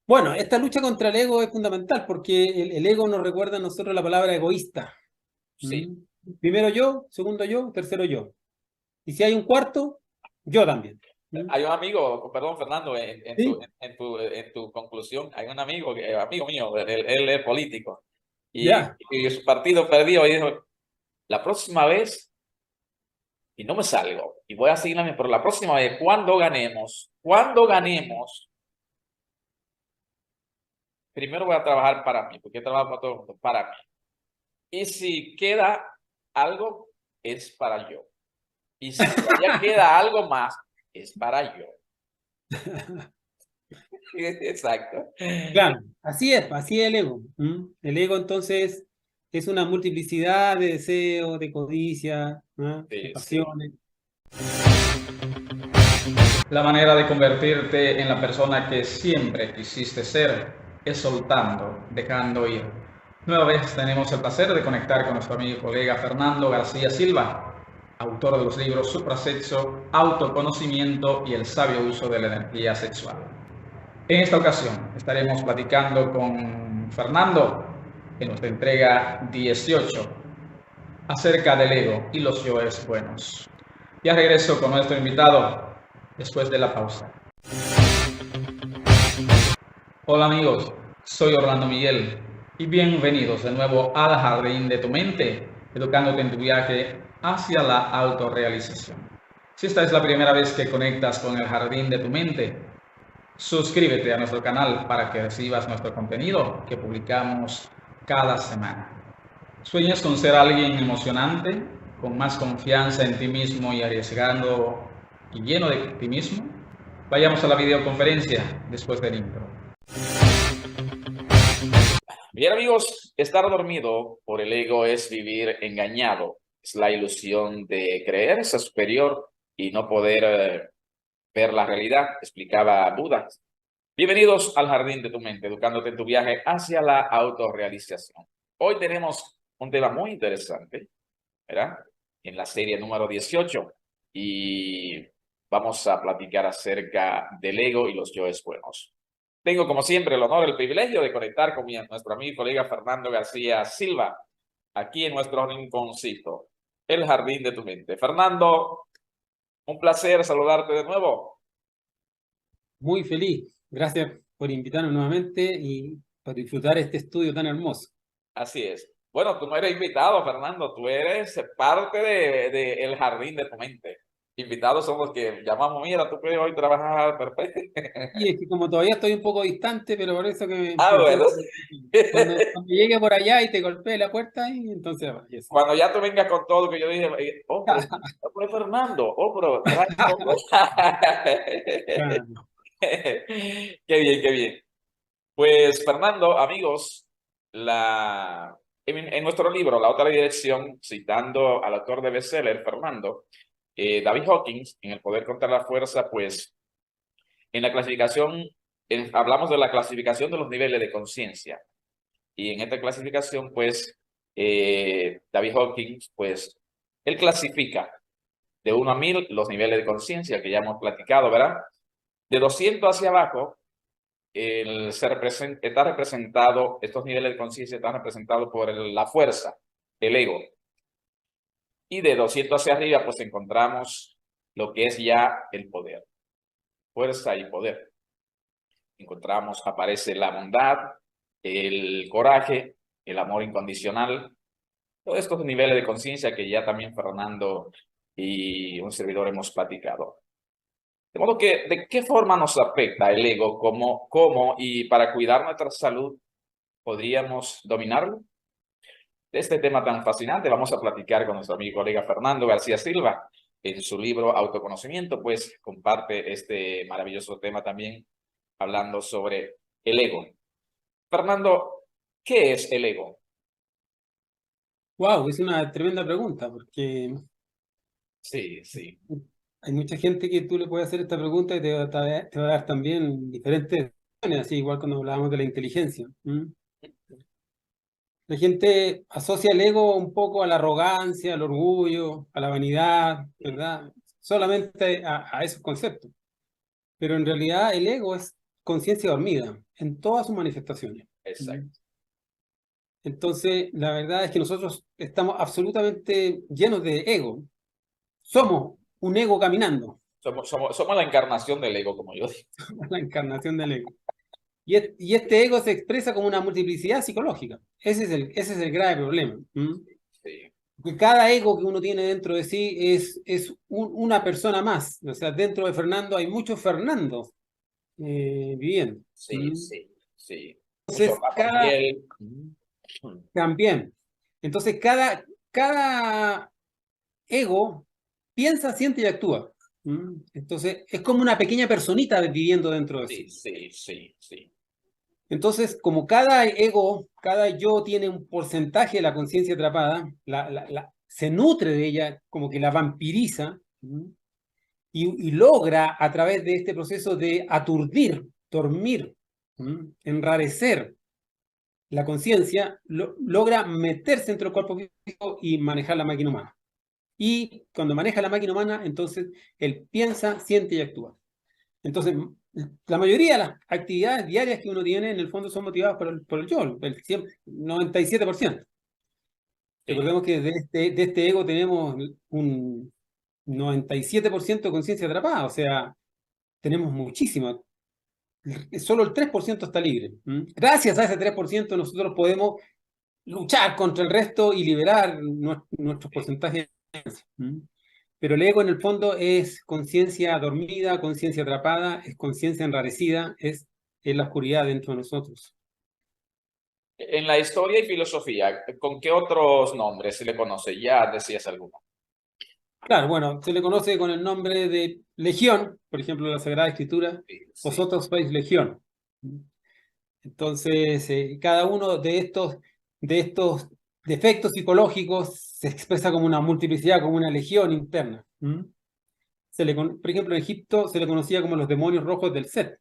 Bueno, esta lucha contra el ego es fundamental porque el ego nos recuerda a nosotros la palabra egoísta. Sí. ¿Mm? Primero yo, segundo yo, tercero yo. Y si hay un cuarto, yo también. ¿Mm? Hay un amigo, perdón, Fernando, ¿Sí? en tu conclusión, hay un amigo, amigo mío, él es político, Ya. y su partido perdió y dijo, la próxima vez, y no me salgo, y voy a seguirla, pero la próxima vez, cuando ganemos, primero voy a trabajar para mí, porque yo trabajo para todo el mundo, para mí. Y si queda algo, es para yo. Y si todavía queda algo más, es para yo. Exacto. Claro, así es el ego. ¿Mm? El ego entonces es una multiplicidad de deseos, de codicia, ¿no? De Sí, sí. pasiones. La manera de convertirte en la persona que siempre quisiste ser es soltando, dejando ir. Nueva vez tenemos el placer de conectar con nuestro amigo y colega Fernando García Silva, autor de los libros Suprasexo, Autoconocimiento y el sabio uso de la energía sexual. En esta ocasión estaremos platicando con Fernando en nuestra entrega 18 acerca del ego y los yoes buenos. Ya regreso con nuestro invitado después de la pausa. Hola amigos, soy Orlando Miguel y bienvenidos de nuevo al Jardín de tu Mente, educándote en tu viaje hacia la autorrealización. Si esta es la primera vez que conectas con el Jardín de tu Mente, suscríbete a nuestro canal para que recibas nuestro contenido que publicamos cada semana. ¿Sueñas con ser alguien emocionante, con más confianza en ti mismo y arriesgando y lleno de ti mismo? Vayamos a la videoconferencia después del intro. Bien, amigos, estar dormido por el ego es vivir engañado. Es la ilusión de creerse superior y no poder ver la realidad, explicaba Buda. Bienvenidos al Jardín de tu Mente, educándote en tu viaje hacia la autorrealización. Hoy tenemos un tema muy interesante, ¿verdad? En la serie número 18 y vamos a platicar acerca del ego y los yoes buenos. Tengo, como siempre, el honor, el privilegio de conectar con nuestro amigo y colega Fernando García Silva, aquí en nuestro rinconcito, el Jardín de tu Mente. Fernando, un placer saludarte de nuevo. Muy feliz. Gracias por invitarnos nuevamente y por disfrutar este estudio tan hermoso. Así es. Bueno, tú no eres invitado, Fernando, tú eres parte de el Jardín de tu Mente. Invitados son los que llamamos, mira, tú puedes hoy trabajar perfecto. Y es que como todavía estoy un poco distante, pero por eso que Ah, me bueno. siento... Cuando llegue por allá y te golpee la puerta, y entonces... Yes. Cuando ya tú vengas con todo, que yo dije, oh, pero Fernando, oh, pero trae todo. Claro. Qué bien, qué bien. Pues, Fernando, amigos, en nuestro libro, La otra dirección, citando al autor de bestseller, Fernando, David Hawkins, en El poder contra la fuerza, pues, en la clasificación, hablamos de la clasificación de los niveles de conciencia. Y en esta clasificación, pues, David Hawkins, pues, él clasifica de 1 a 1000 los niveles de conciencia que ya hemos platicado, ¿verdad? De 200 hacia abajo, está representado, estos niveles de conciencia están representados por la fuerza, el ego. Y de 200 hacia arriba, pues encontramos lo que es ya el poder, fuerza y poder. Encontramos, aparece la bondad, el coraje, el amor incondicional, todos estos niveles de conciencia que ya también Fernando y un servidor hemos platicado. De modo que, ¿de qué forma nos afecta el ego? ¿Cómo y para cuidar nuestra salud podríamos dominarlo? De este tema tan fascinante vamos a platicar con nuestro amigo y colega Fernando García Silva. En su libro Autoconocimiento, pues comparte este maravilloso tema también, hablando sobre el ego. Fernando, ¿qué es el ego? Wow, es una tremenda pregunta porque Sí, sí. hay mucha gente que tú le puedes hacer esta pregunta y te va a dar también diferentes opciones, así igual cuando hablábamos de la inteligencia. ¿Mm? La gente asocia el ego un poco a la arrogancia, al orgullo, a la vanidad, ¿verdad? Solamente a esos conceptos. Pero en realidad el ego es conciencia dormida en todas sus manifestaciones. Exacto. Entonces, la verdad es que nosotros estamos absolutamente llenos de ego. Somos un ego caminando, Somos la encarnación del ego, como yo digo. la encarnación del ego. Y este ego se expresa como una multiplicidad psicológica. Ese es el grave problema. Sí, Que cada ego que uno tiene dentro de sí es una persona más. O sea, dentro de Fernando hay muchos Fernandos viviendo. sí, sí, sí. Mucho Entonces, Rafael. también. Entonces, cada ego piensa, siente y actúa. Entonces, es como una pequeña personita viviendo dentro de Sí, sí. sí, sí, sí. Entonces, como cada ego, cada yo tiene un porcentaje de la conciencia atrapada, se nutre de ella, como que la vampiriza, y logra a través de este proceso de aturdir, dormir, enrarecer la conciencia, logra meterse dentro del cuerpo físico y manejar la máquina humana. Y cuando maneja la máquina humana, entonces él piensa, siente y actúa. Entonces, la mayoría de las actividades diarias que uno tiene, en el fondo, son motivadas por el yo, el 97%. Sí. Recordemos que de este ego tenemos un 97% de conciencia atrapada, o sea, tenemos muchísimo. Solo el 3% está libre. Gracias a ese 3% nosotros podemos luchar contra el resto y liberar nuestros porcentajes. Pero el ego en el fondo es conciencia dormida, conciencia atrapada, es conciencia enrarecida, es la oscuridad dentro de nosotros. En la historia y filosofía, ¿con qué otros nombres se le conoce? Ya decías alguno. Claro, bueno, se le conoce con el nombre de Legión, por ejemplo, la Sagrada Escritura, Sí, sí, vosotros sois Legión. Entonces, cada uno de estos defectos psicológicos se expresa como una multiplicidad, como una legión interna. Por ejemplo, en Egipto se le conocía como los demonios rojos del Set.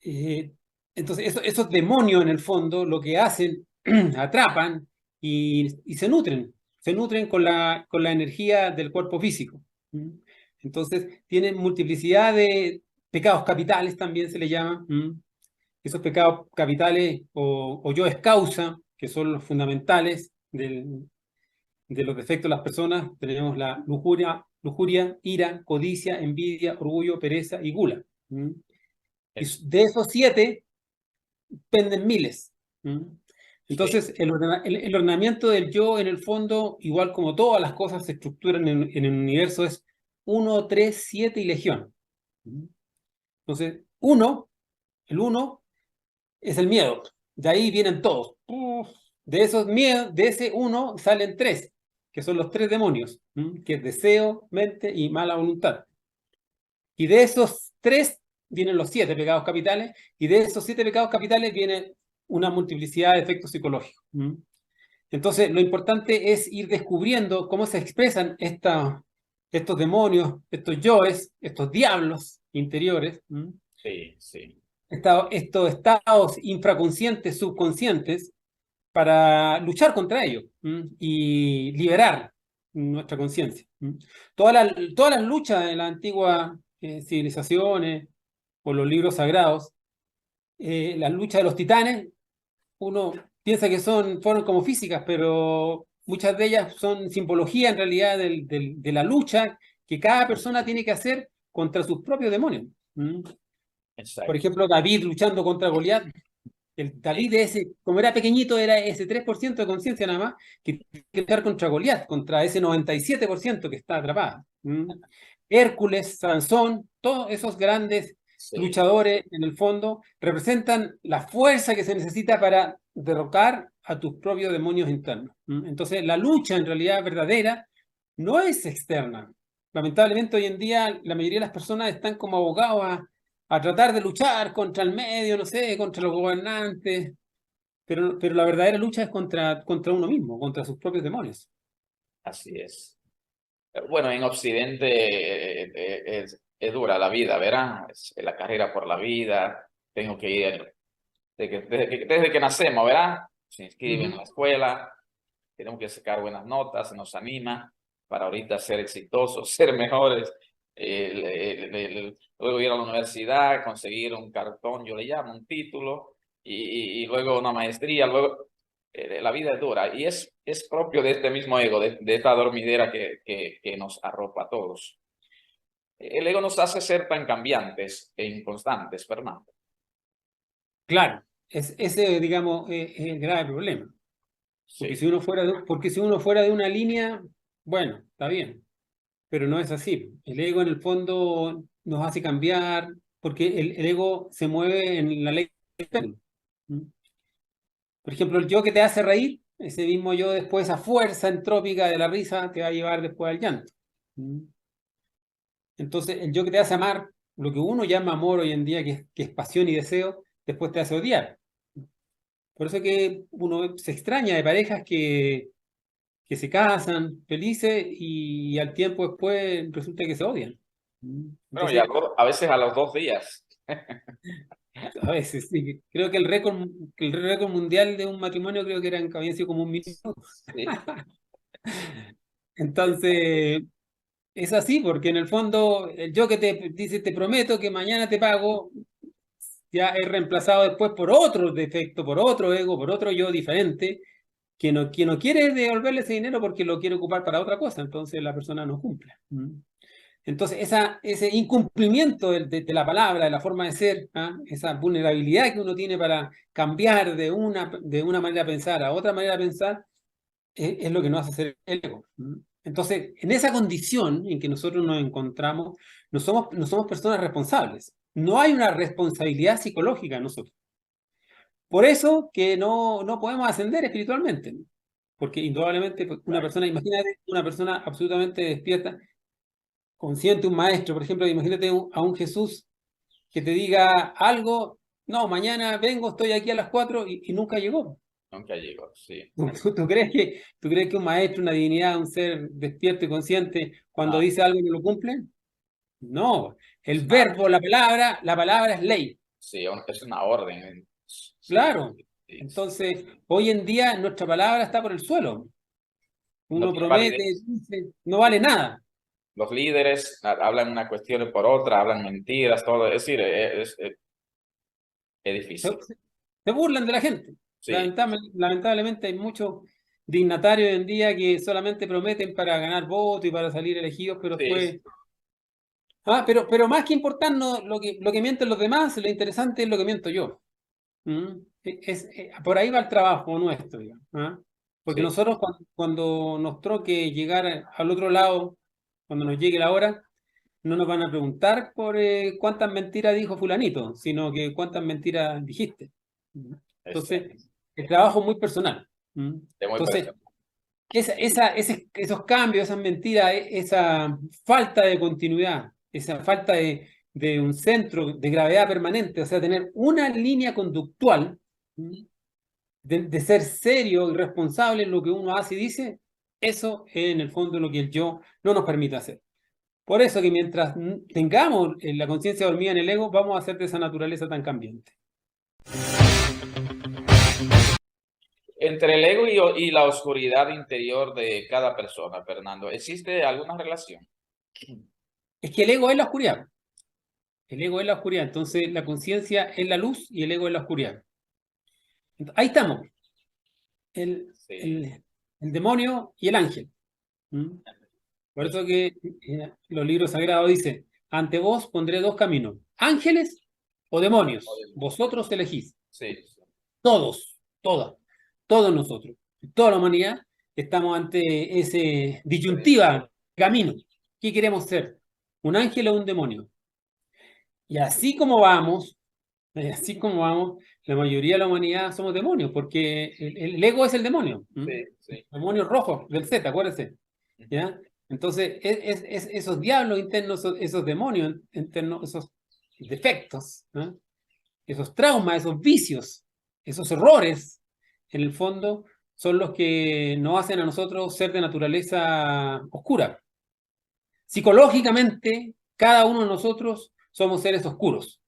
Eh, entonces, esos demonios en el fondo lo que hacen, atrapan y se nutren con la energía del cuerpo físico. Entonces, tienen multiplicidad de pecados capitales, también se le llama. Esos pecados capitales o yoes causa, que son los fundamentales de los defectos de las personas, tenemos la lujuria, ira, codicia, envidia, orgullo, pereza y gula. Y de esos 7 penden miles. Entonces, el ordenamiento del yo, en el fondo, igual como todas las cosas se estructuran en el universo, es 1, 3, 7 y legión. Entonces, el 1 es el miedo. De ahí vienen todos. De esos miedos, de ese 1 salen 3, que son los 3 demonios, que es deseo, mente y mala voluntad. Y de esos 3 vienen los 7 pecados capitales, y de esos 7 pecados capitales viene una multiplicidad de efectos psicológicos. Entonces, lo importante es ir descubriendo cómo se expresan estos demonios, estos yoes, estos diablos interiores, sí, sí. estos estados infraconscientes, subconscientes, para luchar contra ellos y liberar nuestra conciencia. Todas las luchas de las antiguas civilizaciones o los libros sagrados, las luchas de los titanes, uno piensa que fueron como físicas, pero muchas de ellas son simbología en realidad de la lucha que cada persona tiene que hacer contra sus propios demonios. Por Exacto. ejemplo, David luchando contra Goliat. El David ese, como era pequeñito, era ese 3% de conciencia nada más, que tiene que luchar contra Goliat, contra ese 97% que está atrapado. Hércules, Sansón, todos esos grandes Sí, luchadores, en el fondo, representan la fuerza que se necesita para derrocar a tus propios demonios internos. Entonces, la lucha en realidad verdadera no es externa. Lamentablemente, hoy en día, la mayoría de las personas están como abocados a tratar de luchar contra el medio, no sé, contra los gobernantes, pero la verdadera lucha es contra uno mismo, contra sus propios demonios. así es. Bueno, en Occidente es dura la vida, ¿verdad? Es la carrera por la vida. Tengo que ir desde que nacemos, ¿verdad? Se inscribe en la escuela, tenemos que sacar buenas notas, se nos anima para ahorita ser exitosos, ser mejores. luego ir a la universidad, conseguir un cartón, yo le llamo un título, y luego una maestría, luego la vida es dura y es propio de este mismo ego, de esta dormidera que nos arropa a todos. El ego nos hace ser tan cambiantes e inconstantes, Fernando. Claro, ese, digamos, es el grave problema. Porque Sí. si uno fuera de una línea, bueno, está bien, pero no es así. El ego en el fondo nos hace cambiar, porque el ego se mueve en la ley del péndulo. ¿Mm? Por ejemplo, el yo que te hace reír, ese mismo yo después, esa fuerza entrópica de la risa, te va a llevar después al llanto. ¿Mm? Entonces, el yo que te hace amar, lo que uno llama amor hoy en día, que es pasión y deseo, después te hace odiar. Por eso que uno se extraña de parejas que se casan felices y al tiempo después resulta que se odian. Bueno, y Entonces, a veces a los 2 días. a veces sí, creo que el récord mundial de un matrimonio creo que había sido como un minuto. Sí. Entonces, es así, porque en el fondo el yo que te dice te prometo que mañana te pago, ya es reemplazado después por otro defecto, por otro ego, por otro yo diferente, que no quiere devolverle ese dinero porque lo quiere ocupar para otra cosa, entonces la persona no cumple. Entonces, ese incumplimiento de la palabra, de la forma de ser, ¿ah? Esa vulnerabilidad que uno tiene para cambiar de una manera de pensar a otra manera de pensar, es lo que nos hace ser el ego. Entonces, en esa condición en que nosotros nos encontramos, no somos personas responsables. No hay una responsabilidad psicológica en nosotros. Por eso que no podemos ascender espiritualmente, ¿no? Porque indudablemente pues, imagínate una persona absolutamente despierta, consciente, un maestro, por ejemplo, imagínate a un Jesús que te diga algo, no, mañana vengo, estoy aquí a las 4 y nunca llegó. Nunca llegó, sí. ¿Tú crees que un maestro, una divinidad, un ser despierto y consciente, cuando No, dice algo no lo cumple? No, el claro. verbo, la palabra es ley. Sí, es una orden. Sí, Claro. sí, sí. Entonces, hoy en día nuestra palabra está por el suelo. No Uno tiene promete, validez. dice, no vale nada. Los líderes hablan una cuestión por otra, hablan mentiras, todo. Es decir, es Se, difícil. se burlan de la gente. Sí, Lamentablemente hay muchos dignatarios hoy en día que solamente prometen para ganar votos y para salir elegidos, pero sí, después... pero más que importarnos lo que mienten los demás, lo interesante es lo que miento yo. ¿Mm? Por ahí va el trabajo nuestro, digamos, ¿ah? Porque sí. nosotros cuando nos toque llegar al otro lado, cuando nos llegue la hora, no nos van a preguntar por cuántas mentiras dijo fulanito, sino que cuántas mentiras dijiste. Exacto. Entonces, el trabajo es muy personal. Es muy Entonces, personal. esos cambios, esas mentiras, esa falta de continuidad, esa falta de un centro de gravedad permanente, o sea, tener una línea conductual, de ser serio y responsable en lo que uno hace y dice, eso es en el fondo lo que el yo no nos permite hacer. Por eso que mientras tengamos la conciencia dormida en el ego, vamos a ser de esa naturaleza tan cambiante. Entre el ego y la oscuridad interior de cada persona, Fernando, ¿existe alguna relación? Es que el ego es la oscuridad. El ego es la oscuridad. Entonces la conciencia es la luz y el ego es la oscuridad. Ahí estamos. El, Sí, el, el demonio y el ángel. ¿Mm? Por pues, eso que los libros sagrados dicen, ante vos pondré dos caminos, ángeles o demonios. Vosotros elegís. sí, Todos nosotros, toda la humanidad, estamos ante ese disyuntiva, camino. ¿Qué queremos ser? ¿Un ángel o un demonio? Y así como vamos, la mayoría de la humanidad somos demonios, porque el ego es el demonio. sí, sí. Demonio rojo del Z, acuérdense. ¿Ya? Entonces, esos diablos internos, esos demonios internos, esos defectos, ¿no? Esos traumas, esos vicios, esos errores, en el fondo, son los que nos hacen a nosotros ser de naturaleza oscura. Psicológicamente, cada uno de nosotros somos seres oscuros.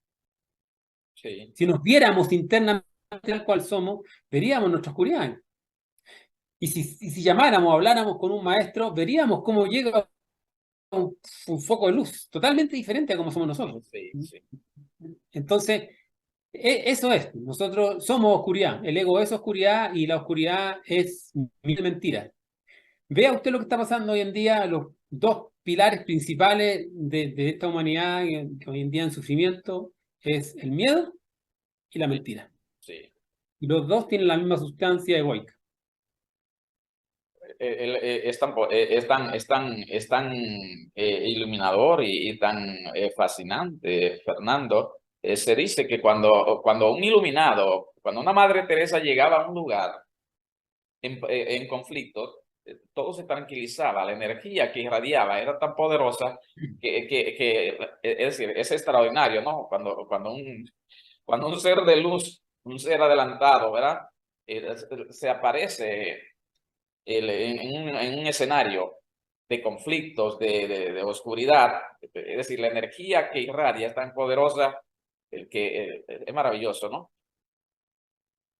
Sí. Si nos viéramos internamente tal cual somos, veríamos nuestra oscuridad. Y si llamáramos, habláramos con un maestro, veríamos cómo llega un foco de luz totalmente diferente a como somos nosotros. Sí, sí. Entonces, eso es. Nosotros somos oscuridad. El ego es oscuridad y la oscuridad es mentira. Vea usted lo que está pasando hoy en día, los dos pilares principales de esta humanidad que hoy en día en sufrimiento es el miedo y la mentira. Sí. Y los dos tienen la misma sustancia egoica. Es tan iluminador y tan fascinante, Fernando. Se dice que cuando un iluminado, cuando una Madre Teresa llegaba a un lugar en conflicto, todo se tranquilizaba, la energía que irradiaba era tan poderosa es decir, es extraordinario, ¿no? Cuando un ser de luz, un ser adelantado, ¿verdad? Se aparece en un escenario de conflictos, de oscuridad, es decir, la energía que irradia es tan poderosa que es maravilloso, ¿no?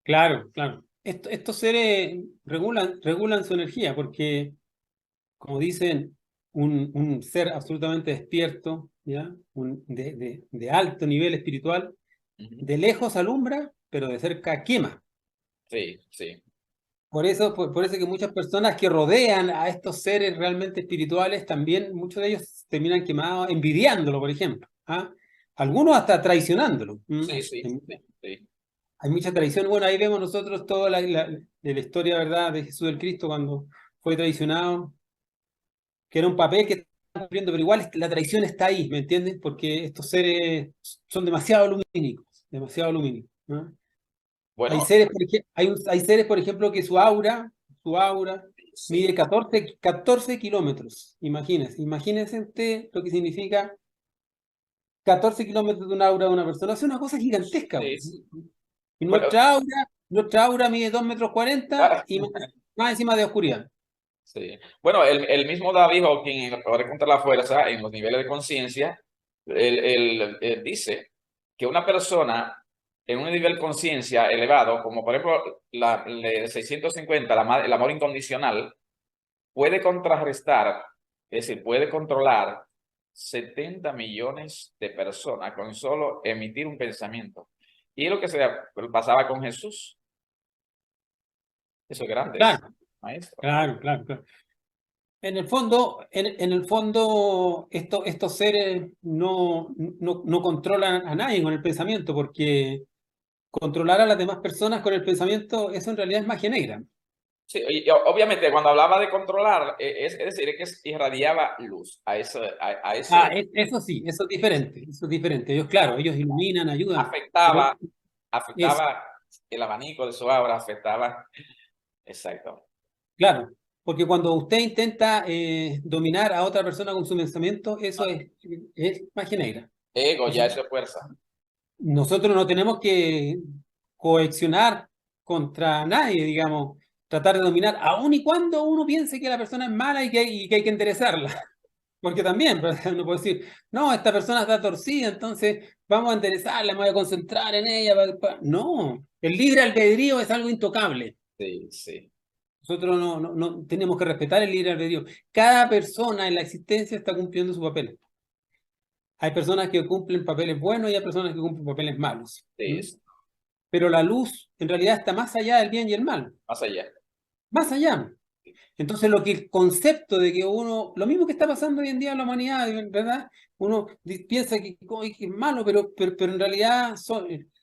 Claro, claro. Estos seres regulan su energía porque, como dicen, un ser absolutamente despierto, ¿ya? De alto nivel espiritual, de lejos alumbra, pero de cerca quema. Sí, sí. Por eso que muchas personas que rodean a estos seres realmente espirituales, también muchos de ellos terminan quemados, envidiándolo, por ejemplo. ¿Ah? Algunos hasta traicionándolo. Sí, sí, sí. Hay mucha traición. Bueno, ahí vemos nosotros toda de la historia, ¿verdad?, de Jesús del Cristo cuando fue traicionado, que era un papel que estaba cumpliendo, pero igual la traición está ahí, ¿me entienden? Porque estos seres son demasiado lumínicos, ¿no? Hay Bueno, seres, hay seres, por ejemplo, que su aura sí, mide 14 kilómetros. Imagínense usted lo que significa 14 kilómetros de un aura de una persona. Es una cosa gigantesca. sí, sí. Y Bueno, nuestra aura mide 2,40 metros y más encima de oscuridad. sí. Bueno, el mismo David Hawking en Poder contra la Fuerza, en los niveles de conciencia, él dice que una persona en un nivel de conciencia elevado, como por ejemplo de 650, el amor incondicional, puede contrarrestar, es decir, puede controlar 70 millones de personas con solo emitir un pensamiento. Y es lo que se pasaba con Jesús. Eso es grande, Claro, maestro. claro. En el fondo, estos seres no controlan a nadie con el pensamiento, porque controlar a las demás personas con el pensamiento, eso en realidad es magia negra. Sí, y obviamente cuando hablaba de controlar, es decir, es que irradiaba luz a ese Eso sí, eso es diferente. Ellos, claro, ellos iluminan, ayudan, pero afectaba, es, afectaba el abanico de su aura, afectaba, exacto. claro, porque cuando usted intenta dominar a otra persona con su pensamiento, eso es magia negra. Ego, ya Nosotros, eso es fuerza. nosotros no tenemos que coaccionar contra nadie, digamos, tratar de dominar, aun y cuando uno piense que la persona es mala y que hay que enderezarla. Porque también, uno puede decir, no, esta persona está torcida, entonces vamos a enderezarla, me voy a concentrar en ella. No, el libre albedrío es algo intocable. Sí, sí, Nosotros no tenemos que respetar el libre albedrío. Cada persona en la existencia está cumpliendo su papel. Hay personas que cumplen papeles buenos y hay personas que cumplen papeles malos. sí, sí, Pero la luz en realidad está más allá del bien y el mal. más allá. Más allá. Entonces, el concepto de que lo mismo que está pasando hoy en día en la humanidad, ¿verdad? Uno piensa que es malo, pero en realidad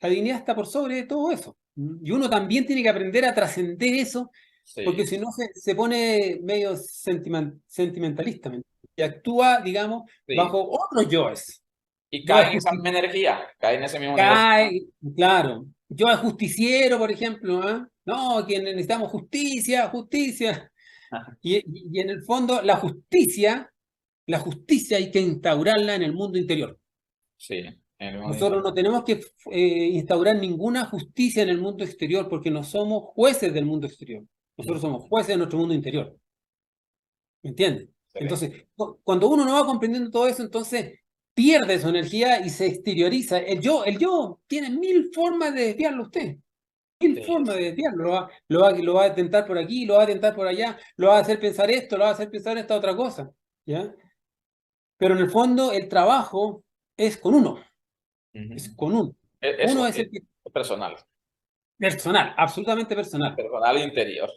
la dignidad está por sobre de todo eso. Y uno también tiene que aprender a trascender eso, porque Sí, si no se pone medio sentimentalista, y actúa, digamos, sí. bajo otros yoes. Y Yo es cae en esa misma energía, cae en ese mismo nivel. cae, claro. Yo es justiciero, por ejemplo, ¿ah? No, que necesitamos justicia. Y en el fondo, la justicia hay que instaurarla en el mundo interior. Sí, en el mismo Nosotros nivel. no tenemos que instaurar ninguna justicia en el mundo exterior, porque no somos jueces del mundo exterior. Nosotros somos jueces de nuestro mundo interior. ¿Me entiendes? Excelente. Entonces, cuando uno no va comprendiendo todo eso, entonces pierde su energía y se exterioriza. El yo tiene mil formas de desviarlo a usted. Mil Sí, formas de desviarlo. Lo va a tentar por aquí, lo va a tentar por allá, lo va a hacer pensar esto, lo va a hacer pensar esta otra cosa. ¿Ya? Pero en el fondo el trabajo es con uno, es Ujú. con uno. Eso Uno es el que es personal, personal, absolutamente personal. personal interior.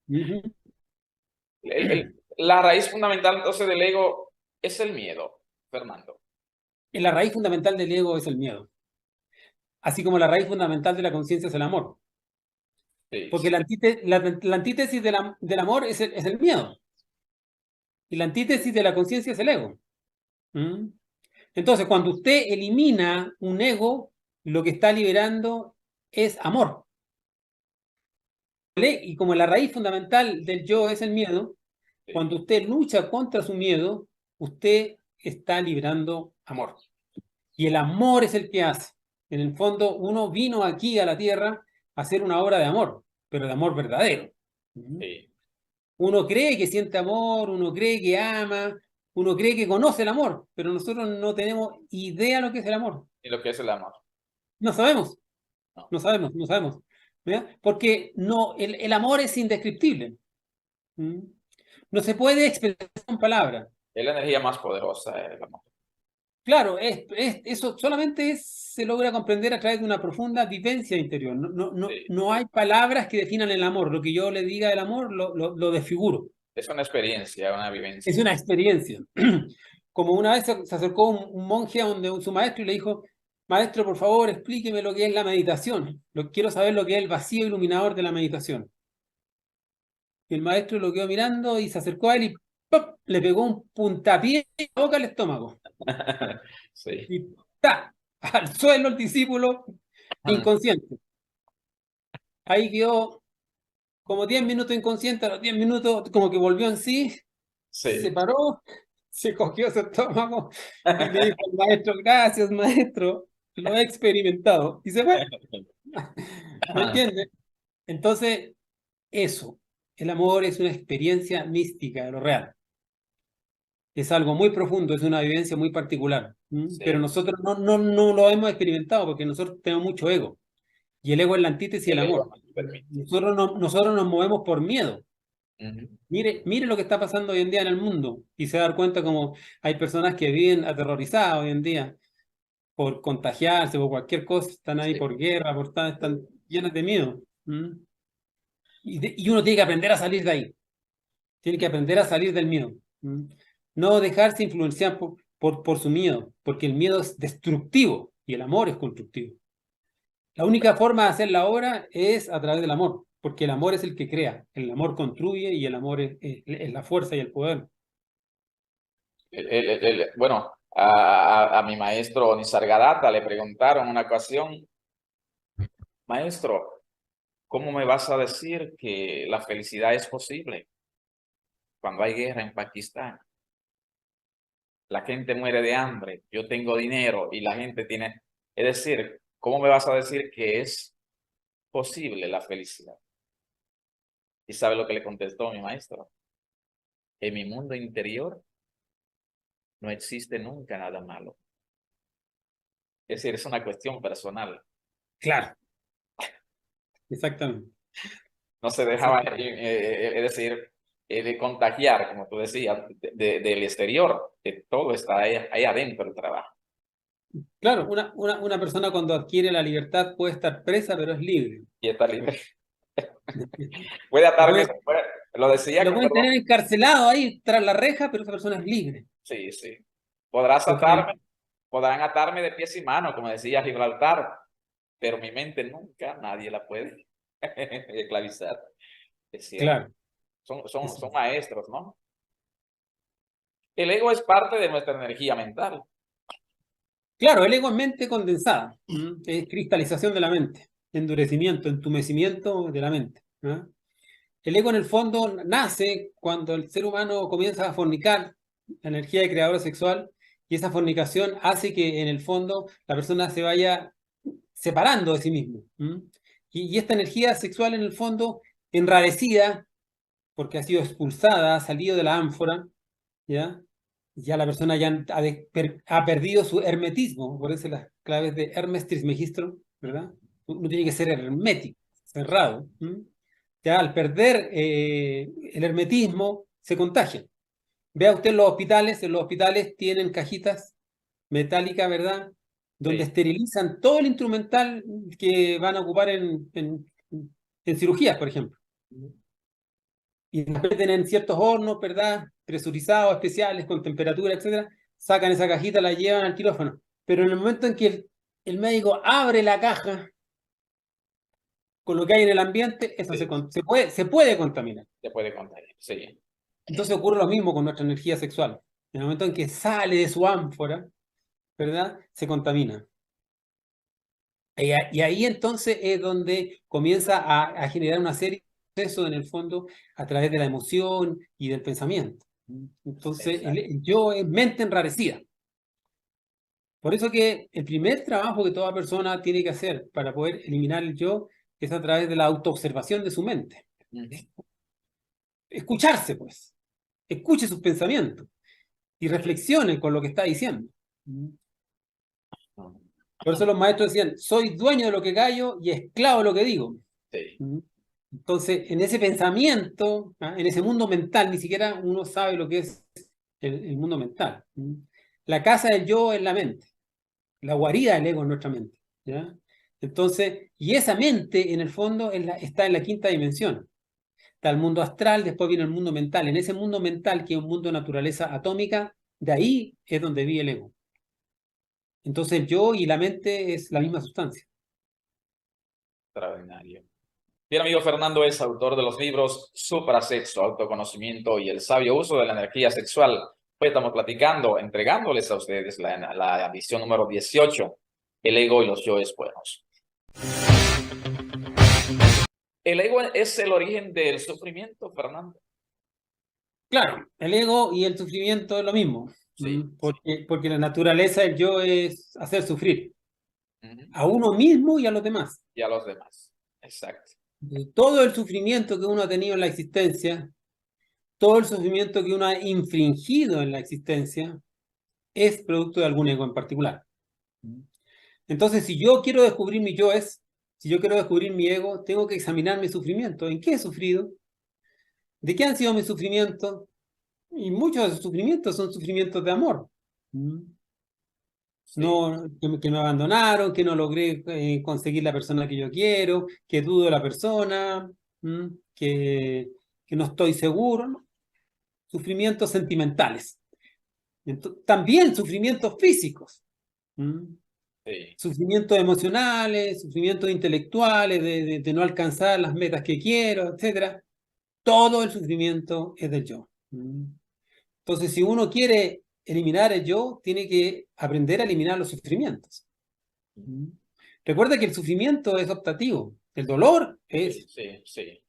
Ujú. La raíz fundamental entonces del ego es el miedo, Fernando. Y la raíz fundamental del ego es el miedo, así como la raíz fundamental de la conciencia es el amor. Sí, Porque sí, la antítesis del amor es el miedo. Y la antítesis de la conciencia es el ego. ¿Mm? Entonces, cuando usted elimina un ego, lo que está liberando es amor. ¿Vale? Y como la raíz fundamental del yo es el miedo, sí, cuando usted lucha contra su miedo, usted está liberando amor. Y el amor es el que hace. En el fondo, uno vino aquí a la tierra a hacer una obra de amor, pero de amor verdadero. ¿Mm? sí. Uno cree que siente amor, uno cree que ama, uno cree que conoce el amor, pero nosotros no tenemos idea de lo que es el amor. ¿Y lo que es el amor? No sabemos, No. no sabemos, no sabemos. ¿Ya? Porque no, el amor es indescriptible. ¿Mm? No se puede expresar con palabras. Es la energía más poderosa, el amor. Claro, eso solamente se logra comprender a través de una profunda vivencia interior. Sí. No hay palabras que definan el amor. Lo que yo le diga del amor lo desfiguro. Es una experiencia, una Es vivencia. una experiencia. Como una vez se acercó un monje a donde su maestro y le dijo, maestro, por favor, explíqueme lo que es la meditación. Quiero saber lo que es el vacío iluminador de la meditación. Y el maestro lo quedó mirando y se acercó a él y ¡pop! Le pegó un puntapié en la boca al estómago. Sí. Y ¡ta! Al suelo el discípulo inconsciente. Ahí quedó como 10 minutos inconsciente, a los 10 minutos como que volvió en sí, se Sí. paró, se cogió su estómago y le dijo al maestro, gracias maestro, lo he experimentado. Y se fue, ¿me entiendes? Entonces, eso, el amor es una experiencia mística de lo real. Es algo muy profundo, es una vivencia muy particular. Pero Sí. nosotros no lo hemos experimentado porque nosotros tenemos mucho ego. Y el ego es la antítesis del El ego amor. no lo permite. Nosotros nos movemos por miedo. Ujú. Mire lo que está pasando hoy en día en el mundo y se da cuenta como hay personas que viven aterrorizadas hoy en día por contagiarse, por cualquier cosa, están ahí Sí. por guerra, están llenas de miedo. Y uno tiene que aprender a salir de ahí, tiene que aprender a salir del miedo. No dejarse influenciar por su miedo, porque el miedo es destructivo y el amor es constructivo. La única forma de hacer la obra es a través del amor, porque el amor es el que crea, el amor construye y el amor es la fuerza y el poder. Bueno, a mi maestro Nisargadatta le preguntaron en una ocasión, maestro, ¿cómo me vas a decir que la felicidad es posible cuando hay guerra en Pakistán? La gente muere de hambre, yo tengo dinero y la gente tiene... Es decir, ¿cómo me vas a decir que es posible la felicidad? ¿Y sabe lo que le contestó mi maestro? En mi mundo interior no existe nunca nada malo. Es decir, es una cuestión personal. Claro, exactamente. No se dejaba, es decir, de contagiar, como tú decías, del exterior. Todo está ahí adentro del trabajo. Claro, una persona cuando adquiere la libertad puede estar presa, pero es libre. Y está libre. Puede Lo atarme, pueden, lo decía lo con pueden perdón. tener encarcelado ahí tras la reja, pero esa persona es libre. Sí, sí. Podrás Porque, atarme, podrán atarme de pies y manos, como decía Gibraltar, pero mi mente nunca nadie la puede esclavizar. Es cierto. claro, Son maestros, ¿no? El ego es parte de nuestra energía mental. claro, el ego es mente condensada, es cristalización de la mente, endurecimiento, entumecimiento de la mente. ¿Ah? El ego en el fondo nace cuando el ser humano comienza a fornicar la energía de creador sexual y esa fornicación hace que en el fondo la persona se vaya separando de sí mismo. Y esta energía sexual en el fondo enrarecida porque ha sido expulsada, ha salido de la ánfora, ¿ya? Ya la persona ya ha perdido su hermetismo, por eso las claves de Hermes Trismegistro, ¿verdad? Uno tiene que ser hermético, cerrado. Ya al perder el hermetismo se contagia. Vea usted los hospitales, en los hospitales tienen cajitas metálicas, ¿verdad? Donde Sí, esterilizan todo el instrumental que van a ocupar en cirugías, por ejemplo. Y las meten en ciertos hornos, ¿verdad? Presurizados, especiales, con temperatura, etcétera. Sacan esa cajita, la llevan al quirófano. Pero en el momento en que el médico abre la caja con lo que hay en el ambiente, eso sí, se puede contaminar. se puede contar. Sí, Entonces ocurre lo mismo con nuestra energía sexual. En el momento en que sale de su ánfora, ¿verdad? Se contamina. Y ahí entonces es donde comienza a generar una serie de procesos en el fondo a través de la emoción y del pensamiento. Entonces exacto. el yo es mente enrarecida. Por eso que el primer trabajo que toda persona tiene que hacer para poder eliminar el yo es a través de la autoobservación de su mente. Ujú. Escucharse, pues. Escuche sus pensamientos y reflexione con lo que está diciendo. Por eso los maestros decían, soy dueño de lo que callo y esclavo de lo que digo. Sí, Entonces, en ese pensamiento, en ese mundo mental, ni siquiera uno sabe lo que es el mundo mental. La casa del yo es la mente, la guarida del ego es nuestra mente. ¿Ya? Entonces, y esa mente, en el fondo, está en la quinta dimensión. Está el mundo astral, después viene el mundo mental. En ese mundo mental, que es un mundo de naturaleza atómica, de ahí es donde vive el ego. Entonces, el yo y la mente es la misma sustancia. extraordinario. Bien, amigo Fernando es autor de los libros Suprasexo, Autoconocimiento y el sabio uso de la energía sexual. Hoy estamos platicando, entregándoles a ustedes la edición número 18, El ego y los yoes buenos. ¿El ego es el origen del sufrimiento, Fernando? Claro, el ego y el sufrimiento es lo mismo, Sí, porque la naturaleza del yo es hacer sufrir ujú. a uno mismo y a los demás. Y a los demás. Exacto. Todo el sufrimiento que uno ha tenido en la existencia, todo el sufrimiento que uno ha infringido en la existencia, es producto de algún ego en particular. Entonces, si yo quiero descubrir mi yoes, si yo quiero descubrir mi ego, tengo que examinar mi sufrimiento. ¿En qué he sufrido? ¿De qué han sido mis sufrimientos? Y muchos de esos sufrimientos son sufrimientos de amor. Sí, No, que me abandonaron, que no logré conseguir la persona que yo quiero, que dudo de la persona, que, que no estoy seguro, ¿no? Sufrimientos sentimentales. También sufrimientos físicos, ¿m? sí. Sufrimientos emocionales, sufrimientos intelectuales, de no alcanzar las metas que quiero, etcétera. Todo el sufrimiento es del yo. Entonces, si uno quiere eliminar el yo, tiene que aprender a eliminar los sufrimientos. Recuerda que el sufrimiento es optativo, el dolor Sí, es sí, sí.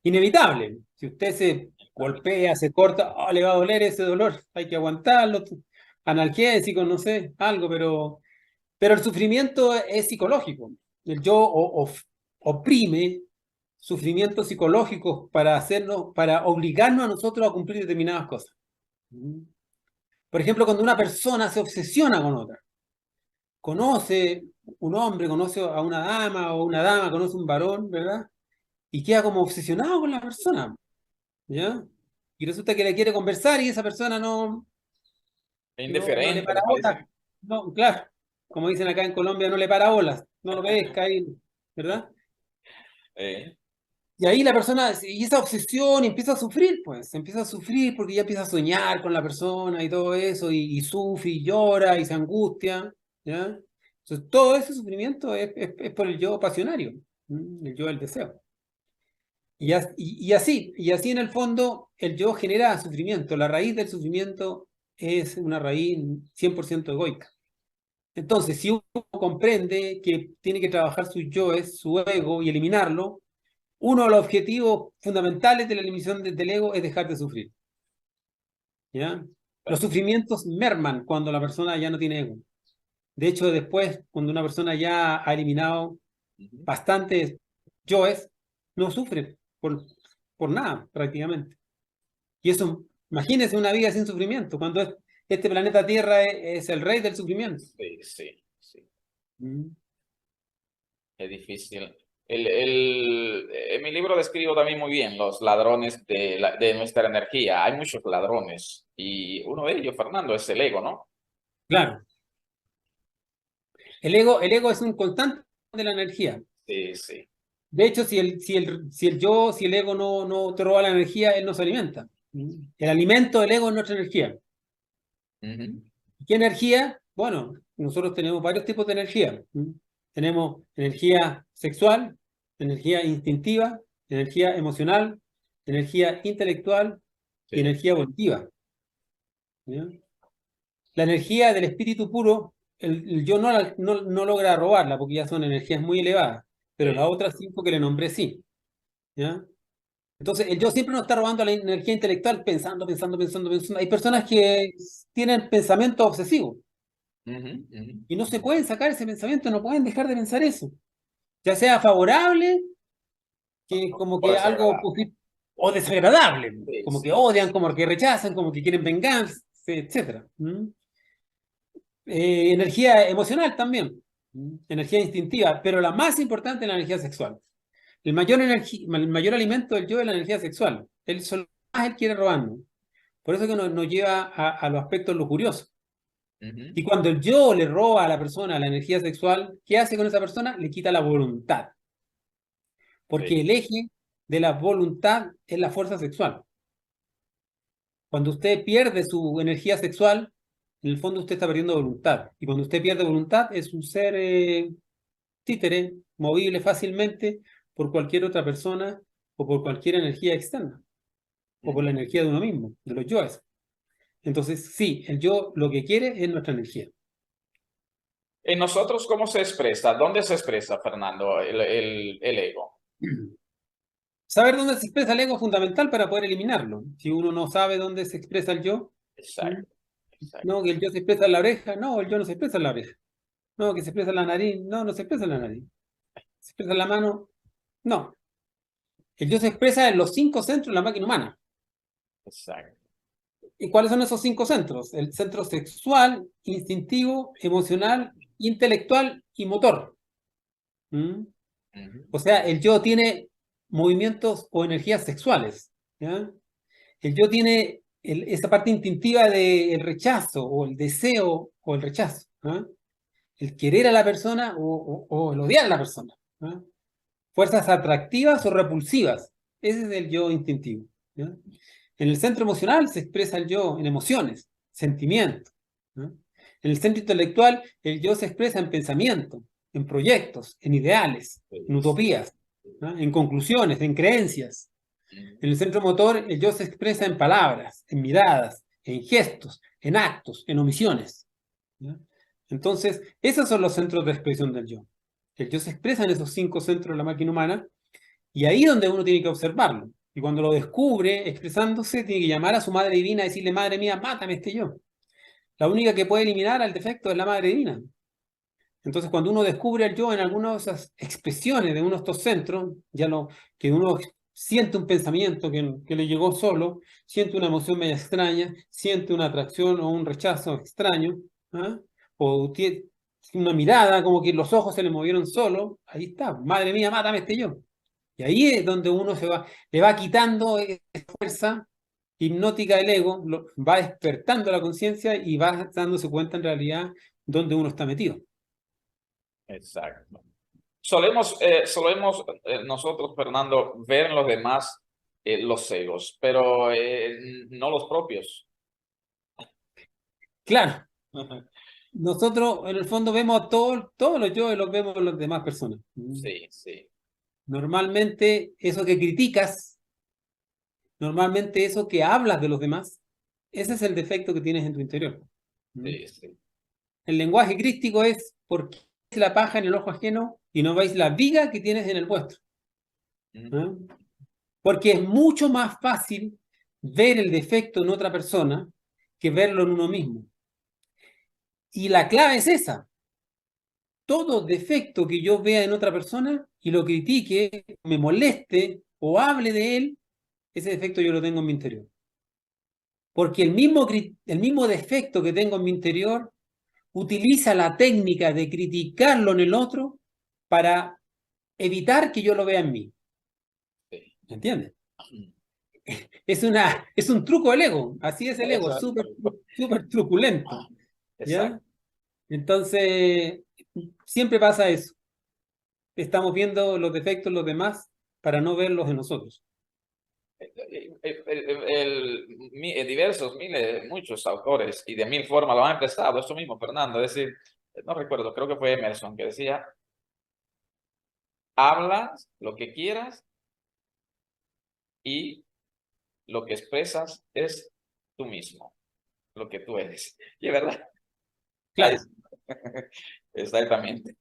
inevitable. Si usted se golpea, se corta, le va a doler ese dolor, hay que aguantarlo, analgésico, no sé, algo, pero el sufrimiento es psicológico. El yo oprime sufrimientos psicológicos para hacernos, para obligarnos a nosotros a cumplir determinadas cosas. Por ejemplo, cuando una persona se obsesiona con otra, conoce un hombre, conoce a una dama o una dama, conoce un varón, ¿verdad? Y queda como obsesionado con la persona, ¿ya? Y resulta que le quiere conversar y esa persona no le Indiferente, para le bolas. parece. No, claro, como dicen acá en Colombia, no le para bolas, no lo pesca ahí, ¿verdad? Eh, Y ahí la persona, y esa obsesión, y empieza a sufrir, pues, empieza a sufrir porque ya empieza a soñar con la persona y todo eso, y sufre, y llora, y se angustia, ¿ya? Entonces, todo ese sufrimiento es por el yo pasionario, el yo del deseo. Y así en el fondo el yo genera sufrimiento. La raíz del sufrimiento es una raíz 100% egoica. Entonces, si uno comprende que tiene que trabajar su yoes, su ego y eliminarlo, uno de los objetivos fundamentales de la eliminación del ego es dejar de sufrir. ¿Ya? Los sufrimientos merman cuando la persona ya no tiene ego. De hecho, después, cuando una persona ya ha eliminado ujú. bastantes yoes, no sufre por nada prácticamente. Y eso, imagínese una vida sin sufrimiento, cuando este planeta Tierra es el rey del sufrimiento. Sí, sí, sí. Mm. Es difícil. En mi libro describo también muy bien los ladrones de nuestra energía. Hay muchos ladrones y uno de ellos, Fernando, es el ego, ¿no? Claro. El ego es un constante de la energía. Sí, sí. De hecho, si el ego no te roba la energía, él no se alimenta. El alimento del ego es nuestra energía. Ujú. ¿Qué energía? Bueno, nosotros tenemos varios tipos de energía. Tenemos energía sexual, energía instintiva, energía emocional, energía intelectual y Sí, energía evolutiva. ¿Ya? La energía del espíritu puro, el yo no logra robarla porque ya son energías muy elevadas, pero las sí. otras 5 que le nombré sí. ¿Ya? Entonces, el yo siempre nos está robando la energía intelectual pensando, pensando, pensando, pensando. Hay personas que tienen pensamiento obsesivo Ujú, ujú. y no se pueden sacar ese pensamiento, no pueden dejar de pensar eso. Ya sea favorable, que como Por que eso es algo agradable. positivo, o desagradable, Sí, como que sí. odian, como que rechazan, como que quieren venganza, etcétera. Energía emocional también, energía instintiva, pero la más importante es la energía sexual. El mayor alimento del yo es la energía sexual. Él solo más él quiere robarnos. Por eso que nos lleva a los aspectos lujuriosos. Ujú. Y cuando el yo le roba a la persona la energía sexual, ¿qué hace con esa persona? Le quita la voluntad. Sí. Porque el eje de la voluntad es la fuerza sexual. Cuando usted pierde su energía sexual, en el fondo usted está perdiendo voluntad. Y cuando usted pierde voluntad, es un ser títere, movible fácilmente por cualquier otra persona o por cualquier energía externa o por Ujú. la energía de uno mismo, de los yoes. Entonces, sí, el yo lo que quiere es nuestra energía. En nosotros, ¿cómo se expresa? ¿Dónde se expresa, Fernando, el ego? Saber dónde se expresa el ego es fundamental para poder eliminarlo. Si uno no sabe dónde se expresa el yo, ¿m? Exacto, exacto. No, que el yo se expresa en la oreja, no, el yo no se expresa en la oreja. No, que se expresa en la nariz, no, no se expresa en la nariz. Se expresa en la mano, no. El yo se expresa en los 5 centros de la máquina humana. Exacto. ¿Y cuáles son esos 5 centros? El centro sexual, instintivo, emocional, intelectual y motor. ¿Mm? Ujú. O sea, el yo tiene movimientos o energías sexuales. ¿Ya? El yo tiene esa parte instintiva del rechazo o el deseo o el rechazo. ¿Ah? El querer a la persona o el odiar a la persona. ¿Ah? Fuerzas atractivas o repulsivas. Ese es el yo instintivo. ¿Ya? En el centro emocional se expresa el yo en emociones, sentimientos. ¿No? En el centro intelectual, el yo se expresa en pensamiento, en proyectos, en ideales, en Sí, sí. utopías, ¿no? En conclusiones, en creencias. Ujú. En el centro motor, el yo se expresa en palabras, en miradas, en gestos, en actos, en omisiones. ¿Ya? Entonces, esos son los centros de expresión del yo. El yo se expresa en esos 5 centros de la máquina humana y ahí es donde uno tiene que observarlo. Y cuando lo descubre expresándose, tiene que llamar a su madre divina y decirle, madre mía, mátame este yo. La única que puede eliminar al defecto es la madre divina. Entonces, cuando uno descubre al yo en algunas de esas expresiones de uno de estos centros, que uno siente un pensamiento que le llegó solo, siente una emoción media extraña, siente una atracción o un rechazo extraño, ¿ah? O tiene una mirada como que los ojos se le movieron solo, ahí está, madre mía, mátame este yo. Y ahí es donde uno le va quitando esa fuerza hipnótica del ego, va despertando la conciencia y va dándose cuenta en realidad dónde uno está metido. Exacto. Solemos nosotros, Fernando, ver en los demás los egos, pero no los propios. Claro, nosotros en el fondo vemos todos los yo y los vemos en las demás personas. Sí, sí, Normalmente eso que criticas, normalmente eso que hablas de los demás, ese es el defecto que tienes en tu interior. sí, sí. El lenguaje crístico es porque veis la paja en el ojo ajeno y no veis la viga que tienes en el vuestro. Ujú. ¿Ah? Porque es mucho más fácil ver el defecto en otra persona que verlo en uno mismo. Y la clave es esa. Todo defecto que yo vea en otra persona y lo critique, me moleste o hable de él, ese defecto yo lo tengo en mi interior. Porque el mismo defecto que tengo en mi interior utiliza la técnica de criticarlo en el otro para evitar que yo lo vea en mí. Sí. ¿Me entiendes? Es un truco del ego. Así es el ego, Exacto. súper truculento. ¿Ya? Exacto. Entonces, siempre pasa eso. Estamos viendo los defectos de los demás para no verlos en nosotros. Diversos, miles, muchos autores y de mil formas lo han expresado, esto mismo, Fernando, es decir, no recuerdo, creo que fue Emerson que decía, hablas lo que quieras y lo que expresas es tú mismo, lo que tú eres. Y es verdad. Claro. Exactamente.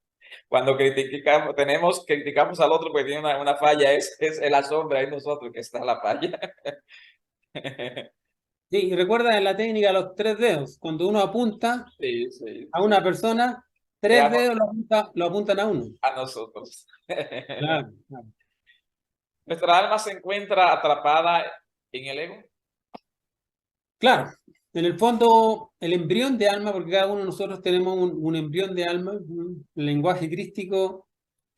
Cuando criticamos al otro porque tiene una falla, es la sombra en nosotros que está la falla. Sí, y recuerda en la técnica de los 3 dedos, cuando uno apunta Sí, sí. a una persona, 3 Veamos dedos lo apuntan a uno. a nosotros. Claro, claro. Nuestra alma se encuentra atrapada en el ego. Claro, en el fondo, el embrión de alma, porque cada uno de nosotros tenemos un embrión de alma, el lenguaje crístico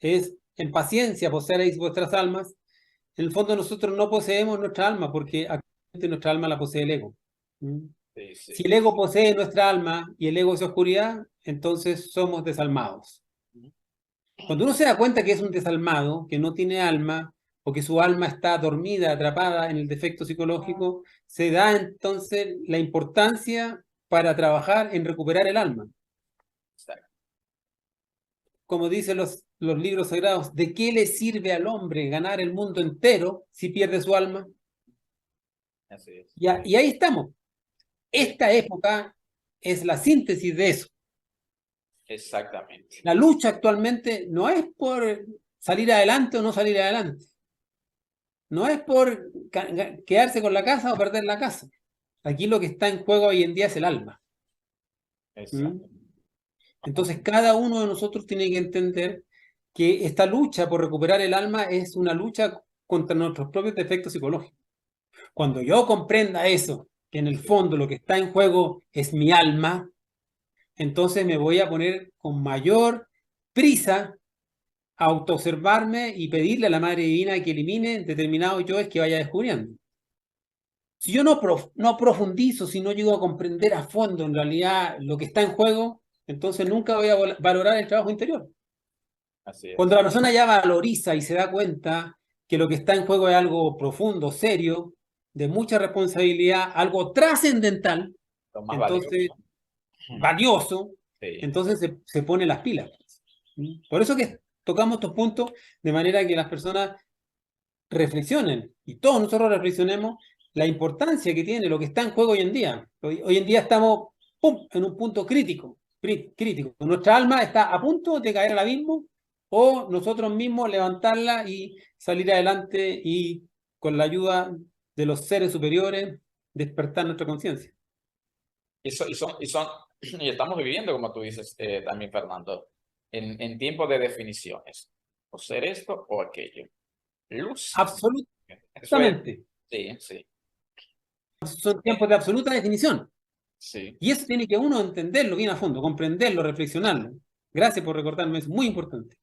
es en paciencia poseeréis vuestras almas. En el fondo nosotros no poseemos nuestra alma porque actualmente nuestra alma la posee el ego. Sí, sí. Si el ego posee nuestra alma y el ego es oscuridad, entonces somos desalmados. Cuando uno se da cuenta que es un desalmado, que no tiene alma, o que su alma está dormida, atrapada en el defecto psicológico, se da entonces la importancia para trabajar en recuperar el alma. Exacto. Como dicen los libros sagrados, ¿de qué le sirve al hombre ganar el mundo entero si pierde su alma? Así es. Y ahí estamos. Esta época es la síntesis de eso. Exactamente. La lucha actualmente no es por salir adelante o no salir adelante. No es por quedarse con la casa o perder la casa. Aquí lo que está en juego hoy en día es el alma. Exacto. Entonces, cada uno de nosotros tiene que entender que esta lucha por recuperar el alma es una lucha contra nuestros propios defectos psicológicos. Cuando yo comprenda eso, que en el fondo lo que está en juego es mi alma, entonces me voy a poner con mayor prisa a autoobservarme y pedirle a la Madre Divina que elimine determinados yoes que vaya descubriendo. Si yo no profundizo, si no llego a comprender a fondo en realidad lo que está en juego, entonces nunca voy a valorar el trabajo interior. Así es. Cuando la persona ya valoriza y se da cuenta que lo que está en juego es algo profundo, serio, de mucha responsabilidad, algo trascendental, Lo más entonces valioso. valioso, Sí. entonces se pone las pilas. Por eso que tocamos estos puntos de manera que las personas reflexionen y todos nosotros reflexionemos la importancia que tiene lo que está en juego hoy en día. Hoy en día estamos en un punto crítico. Nuestra alma está a punto de caer al abismo o nosotros mismos levantarla y salir adelante y con la ayuda de los seres superiores despertar nuestra conciencia. Y estamos viviendo, como tú dices también, Fernando, en tiempos de definiciones. O ser esto o aquello. Luz. Absolutamente. Sí, sí. Son tiempos de absoluta definición. Sí. Y eso tiene que uno entenderlo bien a fondo, comprenderlo, reflexionarlo. Gracias por recordarme, es muy importante.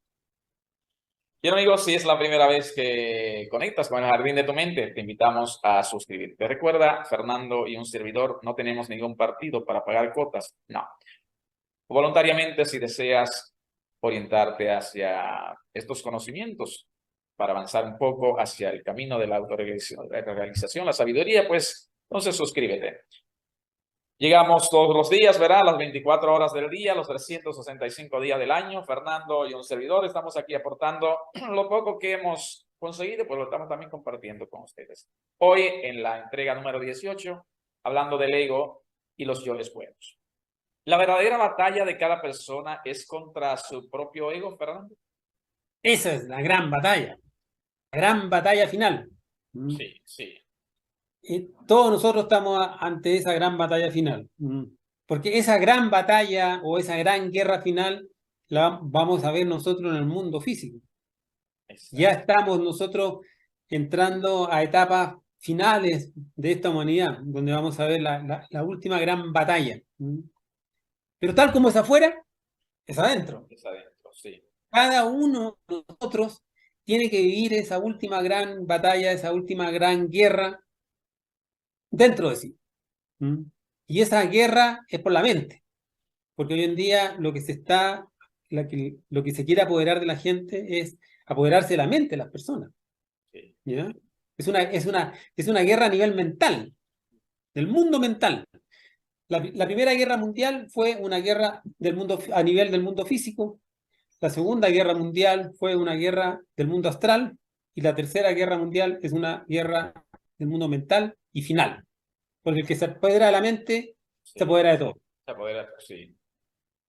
Bien, amigos, si es la primera vez que conectas con el Jardín de tu Mente, te invitamos a suscribirte. Recuerda, Fernando y un servidor no tenemos ningún partido para pagar cuotas. No. Voluntariamente, si deseas orientarte hacia estos conocimientos para avanzar un poco hacia el camino de la autorrealización, la sabiduría, pues entonces suscríbete. Llegamos todos los días, ¿verdad? Las 24 horas del día, los 365 días del año. Fernando y un servidor estamos aquí aportando lo poco que hemos conseguido, pues lo estamos también compartiendo con ustedes. Hoy, en la entrega número 18, hablando del ego y los yoes buenos. ¿La verdadera batalla de cada persona es contra su propio ego, Fernando? Esa es la gran batalla final. Sí, sí. Todos nosotros estamos ante esa gran batalla final. Porque esa gran batalla o esa gran guerra final la vamos a ver nosotros en el mundo físico. Exacto. Ya estamos nosotros entrando a etapas finales de esta humanidad, donde vamos a ver la última gran batalla. Pero tal como es afuera, es adentro. Es adentro, sí. cada uno de nosotros tiene que vivir esa última gran batalla, esa última gran guerra dentro de sí. ¿Mm? Y esa guerra es por la mente, porque hoy en día lo que se quiere apoderar de la gente es apoderarse de la mente de las personas. Sí. ¿Ya? Es una guerra a nivel mental, del mundo mental. La Primera Guerra Mundial fue una guerra a nivel del mundo físico. La Segunda Guerra Mundial fue una guerra del mundo astral. Y la Tercera Guerra Mundial es una guerra del mundo mental y final. Porque el que se apodera de la mente se Sí. apodera de todo. Se apodera, sí.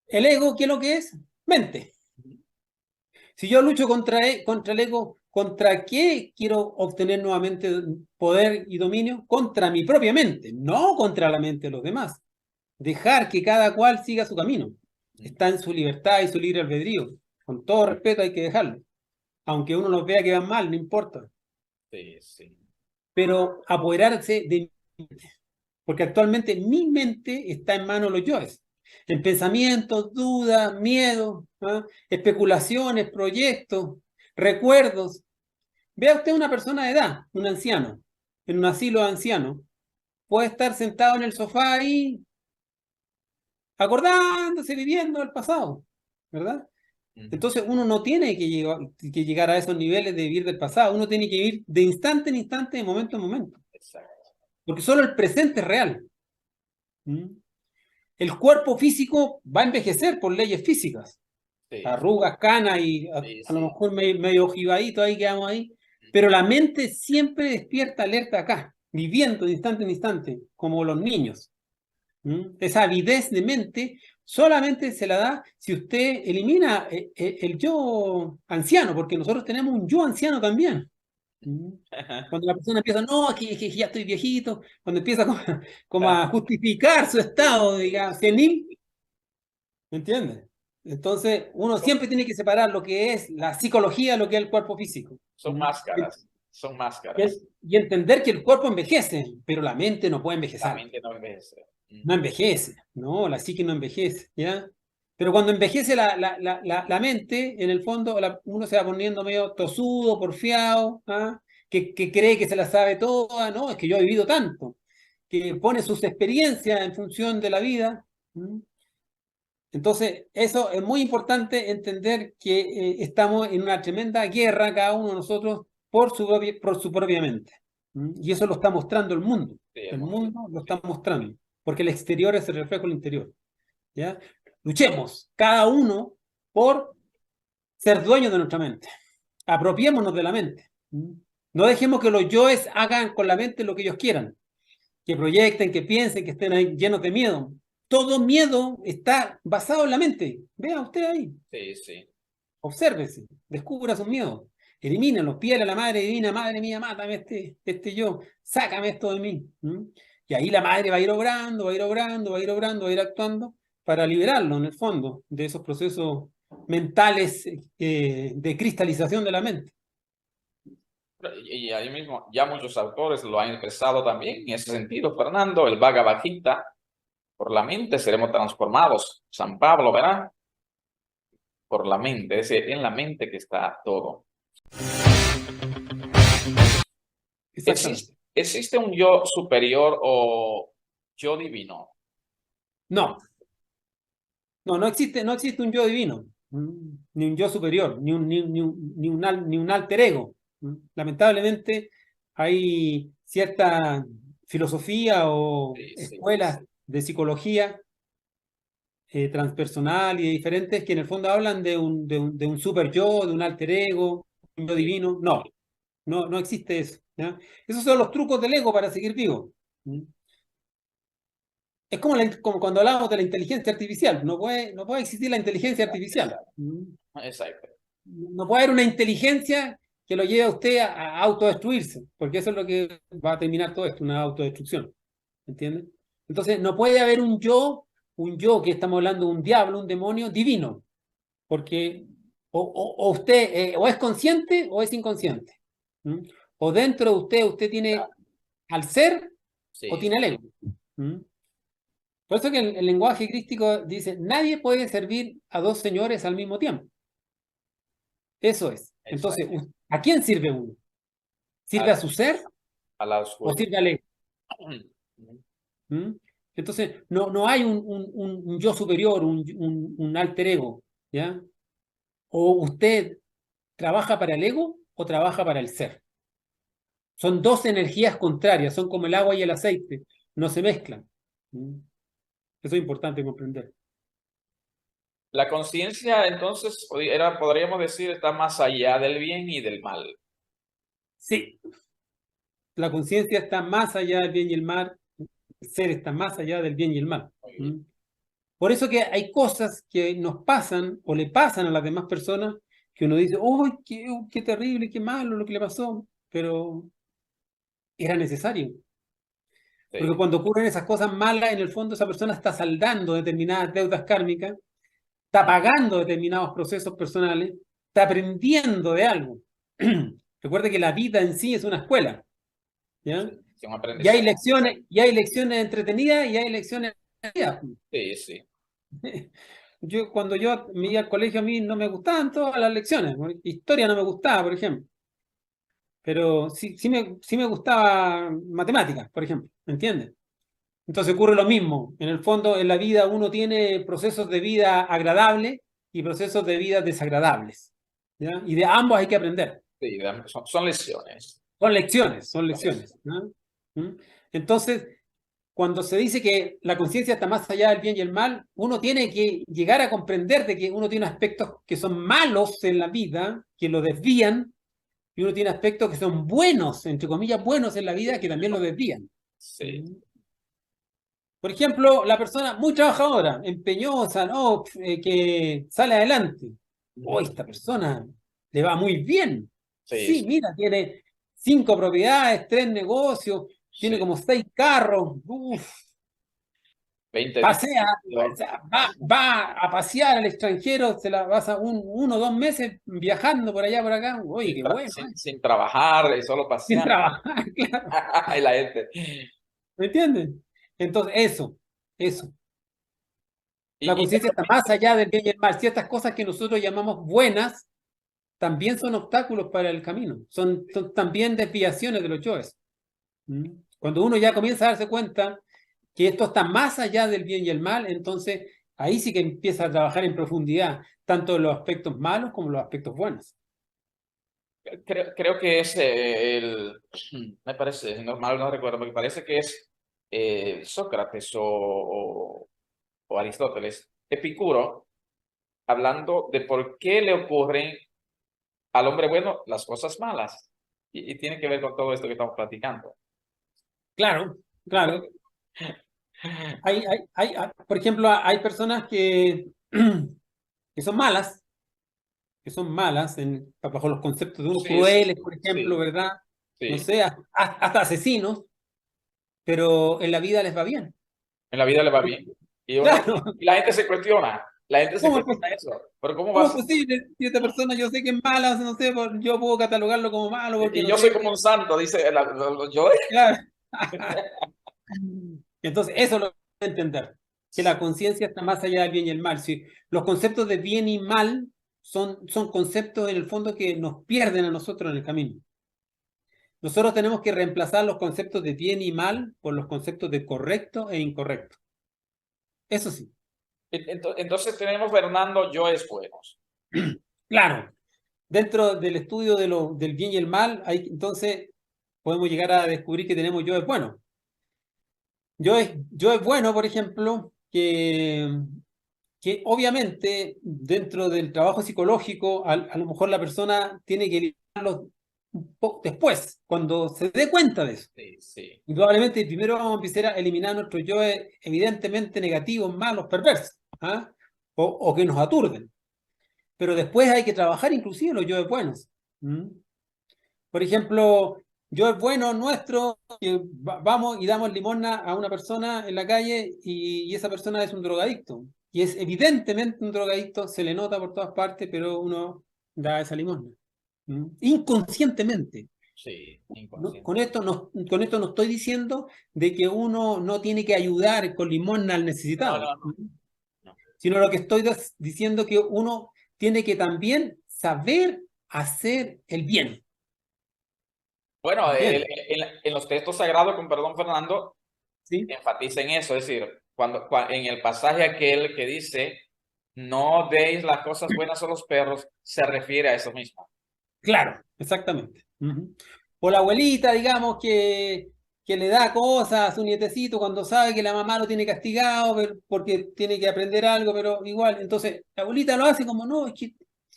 El ego, ¿qué es lo que es? Mente. Si yo lucho contra el ego, ¿contra qué quiero obtener nuevamente poder y dominio? Contra mi propia mente, no contra la mente de los demás. Dejar que cada cual siga su camino. Está en su libertad y su libre albedrío. Con todo respeto hay que dejarlo. Aunque uno nos vea que van mal, no importa. Sí, sí. Pero apoderarse de mi mente. Porque actualmente mi mente está en manos de los yoes. En pensamientos, dudas, miedos, ¿ah? Especulaciones, proyectos, recuerdos. Vea usted una persona de edad, un anciano, en un asilo de ancianos. Puede estar sentado en el sofá ahí, acordándose, viviendo el pasado, ¿verdad? Entonces uno no tiene que llegar a esos niveles de vivir del pasado, uno tiene que vivir de instante en instante, de momento en momento, Exacto. porque solo el presente es real. ¿Mm? El cuerpo físico va a envejecer por leyes físicas, Sí, arrugas, canas y sí, a lo sí. mejor medio ojivadito ahí quedamos ahí, pero la mente siempre despierta alerta acá, viviendo de instante en instante, como los niños. Esa avidez de mente solamente se la da si usted elimina el yo anciano, porque nosotros tenemos un yo anciano también. ¿Mm? Cuando la persona empieza, no, es que ya estoy viejito, cuando empieza como a justificar su estado, digamos, senil, ¿me entiendes? Entonces, uno Son, siempre tiene que separar lo que es la psicología de lo que es el cuerpo físico. son máscaras, son máscaras. Y entender que el cuerpo envejece, pero la mente no puede La envejecer. mente no envejece. No envejece, no, la psique no envejece, ¿ya? Pero cuando envejece la mente, en el fondo uno se va poniendo medio tosudo, porfiado, ¿ah? Que cree que se la sabe toda, ¿no? Es que yo he vivido tanto, que pone sus experiencias en función de la vida. Entonces, eso es muy importante entender que estamos en una tremenda guerra, cada uno de nosotros, por su propia mente. Y eso lo está mostrando el mundo. Sí, El hermano. mundo lo está mostrando, porque el exterior es el reflejo del interior. ¿Ya? Luchemos, cada uno, por ser dueños de nuestra mente. Apropiémonos de la mente. No dejemos que los yoes hagan con la mente lo que ellos quieran, que proyecten, que piensen, que estén ahí llenos de miedo. Todo miedo está basado en la mente. Vea usted ahí, Sí, sí. obsérvese, descubra sus miedos, elimínalos, pídale a la madre divina, madre mía, mátame este yo, sácame esto de mí. Y ahí la madre va a ir obrando, va a ir obrando, va a ir obrando, va a ir actuando para liberarlo en el fondo de esos procesos mentales de cristalización de la mente. Y ahí mismo, ya muchos autores lo han expresado también en ese sentido, Fernando, el Bhagavad Gita, por la mente seremos transformados. San Pablo, ¿verdad? Por la mente, es en la mente que está todo. Exactamente. ¿Existe un yo superior o yo divino? No, no existe un yo divino, ni un yo superior, ni un alter ego. Lamentablemente hay cierta filosofía o Sí, sí, escuelas de psicología transpersonal y de diferentes que en el fondo hablan de un super yo, de un alter ego, un yo sí. divino. No existe eso. ¿Ya? Esos son los trucos del ego para seguir vivo. Es como cuando hablamos de la inteligencia artificial. No puede existir la inteligencia artificial. Exacto, exacto. No puede haber una inteligencia que lo lleve a usted a autodestruirse, porque eso es lo que va a terminar todo esto, una autodestrucción. ¿Entiendes? Entonces, no puede haber un yo que estamos hablando de un diablo, un demonio divino, porque o usted o es consciente o es inconsciente. ¿Mm? O dentro de usted tiene al ser o Sí, tiene el ego. ¿Mm? Por eso que el lenguaje crístico dice, nadie puede servir a dos señores al mismo tiempo. Eso es. Entonces, ¿a quién sirve uno? ¿Sirve a su ser a la o oscuridad. sirve al ego? ¿Mm? Entonces, no hay un yo superior, un alter ego, ¿ya? O usted trabaja para el ego o trabaja para el ser. Son dos energías contrarias, son como el agua y el aceite, no se mezclan. ¿Mm? Eso es importante comprender. La conciencia, entonces, podríamos decir, está más allá del bien y del mal. Sí, la conciencia está más allá del bien y el mal, el ser está más allá del bien y el mal. ¿Mm? Por eso que hay cosas que nos pasan o le pasan a las demás personas que uno dice, ¡oh, qué terrible, qué malo lo que le pasó! Pero era necesario. Porque Sí, cuando ocurren esas cosas malas, en el fondo esa persona está saldando determinadas deudas kármicas, está pagando determinados procesos personales, está aprendiendo de algo. Recuerde que la vida en sí es una escuela, ¿ya? sí, un Y hay lecciones entretenidas y hay lecciones divertidas. Sí, sí. Cuando yo me iba al colegio, a mí no me gustaban todas las lecciones. Historia no me gustaba, por ejemplo. Pero sí me gustaba matemáticas, por ejemplo. ¿Me entiendes? Entonces ocurre lo mismo. En el fondo, en la vida uno tiene procesos de vida agradables y procesos de vida desagradables, ¿ya? Y de ambos hay que aprender. Sí, son lesiones. Son lecciones, son lecciones, ¿no? ¿Mm? Entonces, cuando se dice que la conciencia está más allá del bien y el mal, uno tiene que llegar a comprender de que uno tiene aspectos que son malos en la vida, que lo desvían, y uno tiene aspectos que son buenos, entre comillas, buenos en la vida, que también lo desvían. Sí, Por ejemplo, la persona muy trabajadora, empeñosa, ¿no? Que sale adelante. Oh, esta persona le va muy bien. sí, Sí, sí, mira, tiene 5 propiedades, 3 negocios, tiene sí. como 6 carros. Uf, 20 pasea, días. o sea, va a pasear al extranjero, se la pasa 1 o 2 meses viajando por allá, por acá. Oye, qué bueno, Sin trabajar, solo sin paseando. trabajar, claro. Y la gente. ¿Me entienden? Entonces, eso. La Y conciencia está más allá del bien y el mal. Ciertas cosas que nosotros llamamos buenas también son obstáculos para el camino. Son también desviaciones de los yoes. ¿Mm? Cuando uno ya comienza a darse cuenta que esto está más allá del bien y el mal, entonces ahí sí que empieza a trabajar en profundidad, tanto los aspectos malos como los aspectos buenos. creo que es me parece, normal, no recuerdo, me parece que es Sócrates o Aristóteles, Epicuro, hablando de por qué le ocurren al hombre bueno las cosas malas. Y tiene que ver con todo esto que estamos platicando. Claro, claro. Por ejemplo, hay personas que son malas bajo los conceptos de unos Sí, sí, crueles, por ejemplo, sí, ¿verdad? No sí. sé, hasta asesinos, pero en la vida les va bien. En la vida le va bien. Claro, Y la gente se cuestiona. La gente se ¿cómo es, cuestiona eso. Pero ¿cómo va a cómo es ser? posible? Si esta persona yo sé que es mala, no sé, yo puedo catalogarlo como malo porque Y no yo soy sé como qué. un santo, dice yo. Claro. Entonces, eso lo que entender, que la conciencia está más allá del bien y el mal. Si los conceptos de bien y mal son conceptos en el fondo que nos pierden a nosotros en el camino. Nosotros tenemos que reemplazar los conceptos de bien y mal por los conceptos de correcto e incorrecto. Eso sí, Entonces tenemos, Fernando, yoes buenos. claro, dentro del estudio del bien y el mal, entonces podemos llegar a descubrir que tenemos yo es bueno. Yo es bueno, por ejemplo, que obviamente dentro del trabajo psicológico, a lo mejor la persona tiene que eliminarlo un poco después, cuando se dé cuenta de eso. Sí, sí. Indudablemente, primero vamos a empezar a eliminar nuestros yo evidentemente negativos, malos, perversos, ¿ah? O que nos aturden. Pero después hay que trabajar inclusive los yoes buenos. ¿Mm? Por ejemplo, yo es bueno nuestro, que vamos y damos limosna a una persona en la calle y esa persona es un drogadicto. Y es evidentemente un drogadicto, se le nota por todas partes, pero uno da esa limosna. ¿Mm? Inconscientemente. Sí, ¿No? inconsciente. Con esto no estoy diciendo de que uno no tiene que ayudar con limosna al No, necesitado, no, no. No. sino lo que estoy diciendo que uno tiene que también saber hacer el bien. Bueno, Bien, en los textos sagrados, con perdón, Fernando, ¿sí? enfatiza en eso, es decir, en el pasaje aquel que dice, no deis las cosas buenas a los perros, se refiere a eso mismo. Claro, exactamente. Ujú. O la abuelita, digamos, que le da cosas a su nietecito cuando sabe que la mamá lo tiene castigado porque tiene que aprender algo, pero igual, entonces la abuelita lo hace como, no, es que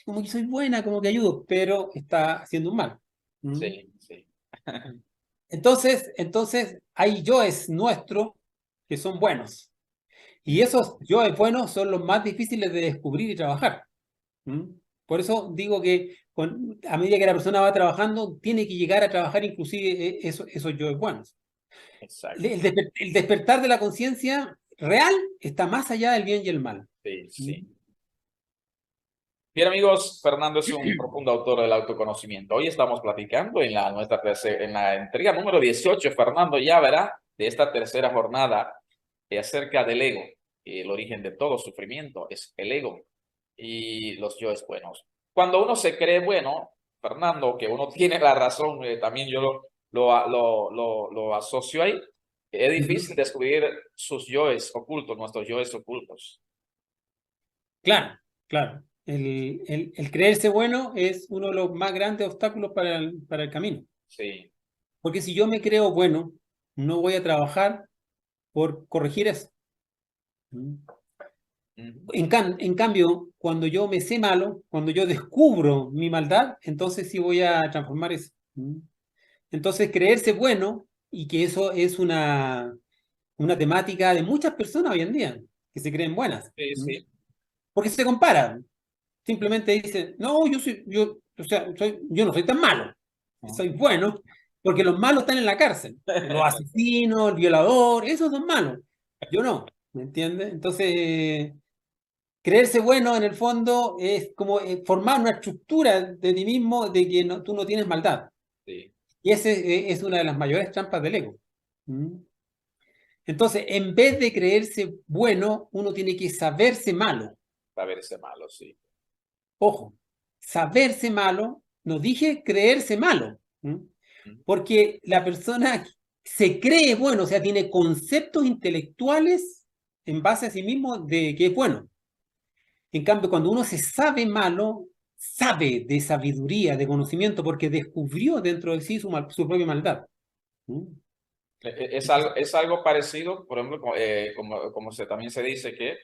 como que soy buena, como que ayudo, pero está haciendo un mal. ¿Mm? Sí, sí. Entonces hay yoes nuestros que son buenos. Y esos yoes buenos son los más difíciles de descubrir y trabajar. ¿Mm? Por eso digo que a medida que la persona va trabajando, tiene que llegar a trabajar inclusive esos yoes buenos. Exacto. El despertar de la conciencia real está más allá del bien y el mal. Sí, ¿Mm? sí. Bien, amigos, Fernando es un profundo autor del autoconocimiento. Hoy estamos platicando en en la entrega número 18, Fernando ya verá, de esta tercera jornada acerca del ego. El origen de todo sufrimiento es el ego y los yoes buenos. Cuando uno se cree bueno, Fernando, que uno tiene la razón, también yo lo asocio ahí, es Ujú. difícil descubrir sus yoes ocultos, nuestros yoes ocultos. Claro, claro. El creerse bueno es uno de los más grandes obstáculos para el camino. Sí. Porque si yo me creo bueno, no voy a trabajar por corregir eso. ¿Mm? Ujú. En cambio, cuando yo me sé malo, cuando yo descubro mi maldad, entonces sí voy a transformar eso. ¿Mm? Entonces, creerse bueno, y que eso es una temática de muchas personas hoy en día, que se creen buenas. Sí, ¿Mm? sí. Porque se comparan. Simplemente dicen, no, o sea, yo no soy tan malo, soy bueno, porque los malos están en la cárcel. Los asesinos, el violador, esos son malos. Yo no, ¿me entiendes? Entonces, creerse bueno en el fondo es como formar una estructura de ti mismo de que tú no tienes maldad. Sí, Y ese es una de las mayores trampas del ego. ¿Mm? Entonces, en vez de creerse bueno, uno tiene que saberse malo. saberse malo, sí. Ojo, saberse malo, no dije creerse malo. ¿Mm? Ujú. Porque la persona se cree bueno, o sea, tiene conceptos intelectuales en base a sí mismo de que es bueno. En cambio, cuando uno se sabe malo, sabe de sabiduría, de conocimiento, porque descubrió dentro de sí su propia maldad. ¿Mm? Es algo parecido, por ejemplo, como también se dice que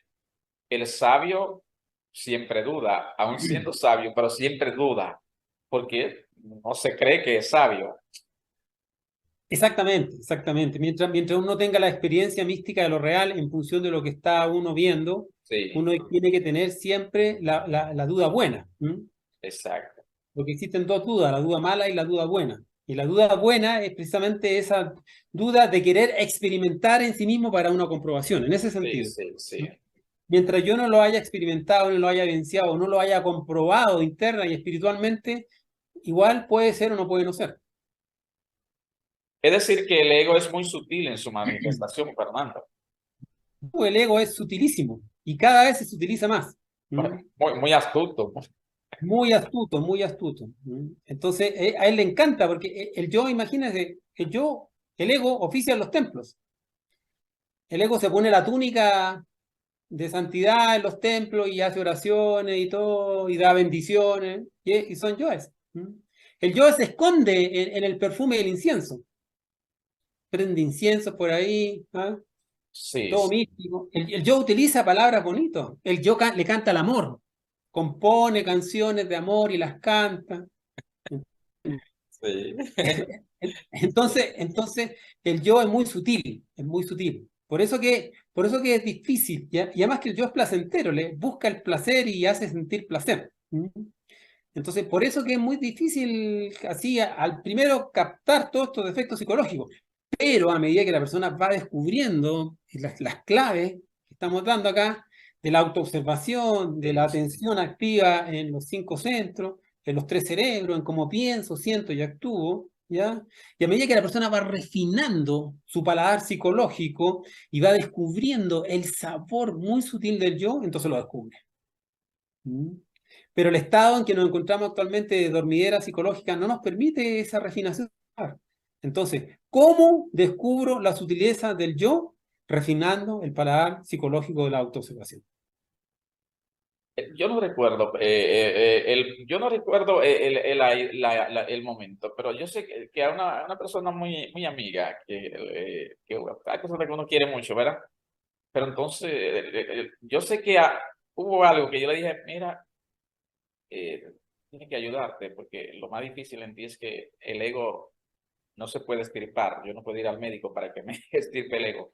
el sabio siempre duda, aun siendo sabio, pero siempre duda, porque no se cree que es sabio. Exactamente, exactamente. Mientras uno tenga la experiencia mística de lo real en función de lo que está uno viendo, Sí, uno tiene que tener siempre la duda buena. ¿Mm? exacto. Porque existen dos dudas, la duda mala y la duda buena. Y la duda buena es precisamente esa duda de querer experimentar en sí mismo para una comprobación, en ese Sí, sentido. sí, sí. ¿Mm? Mientras yo no lo haya experimentado, no lo haya vivenciado, no lo haya comprobado interna y espiritualmente, igual puede ser o no puede no ser. Es decir, que el ego es muy sutil en su manifestación, Fernando. El ego es sutilísimo y cada vez se utiliza más. ¿Mm? Muy, muy astuto. Muy astuto, muy astuto. ¿Mm? Entonces, a él le encanta porque el yo, imagínese, el ego oficia en los templos. El ego se pone la túnica de santidad en los templos y hace oraciones y todo, y da bendiciones, y son yoes. ¿Mm? El yo se esconde en el perfume del incienso. Prende incienso por ahí, ¿ah? Sí, Todo sí. místico. El yo utiliza palabras bonitas. El yo le canta el amor. Compone canciones de amor y las canta. Sí. Entonces, el yo es muy sutil, es muy sutil. Por eso que es difícil, y además que el yo es placentero, le busca el placer y hace sentir placer. ¿Mm? Entonces, por eso que es muy difícil así al primero captar todos estos defectos psicológicos. Pero a medida que la persona va descubriendo las claves que estamos dando acá, de la autoobservación, de la Sí, atención activa en los 5 centros, en los 3 cerebros, en cómo pienso, siento y actúo, ¿ya? Y a medida que la persona va refinando su paladar psicológico y va descubriendo el sabor muy sutil del yo, entonces lo descubre. ¿Mm? Pero el estado en que nos encontramos actualmente de dormidera psicológica no nos permite esa refinación. Entonces, ¿cómo descubro la sutileza del yo? Refinando el paladar psicológico de la autoobservación. Yo no recuerdo, yo no recuerdo el momento, pero yo sé que a una persona muy amiga, hay personas que uno quiere mucho, ¿verdad? Pero entonces, yo sé que hubo algo que yo le dije, mira, tienes que ayudarte, porque lo más difícil en ti es que el ego no se puede extirpar. Yo no puedo ir al médico para que me extirpe el ego.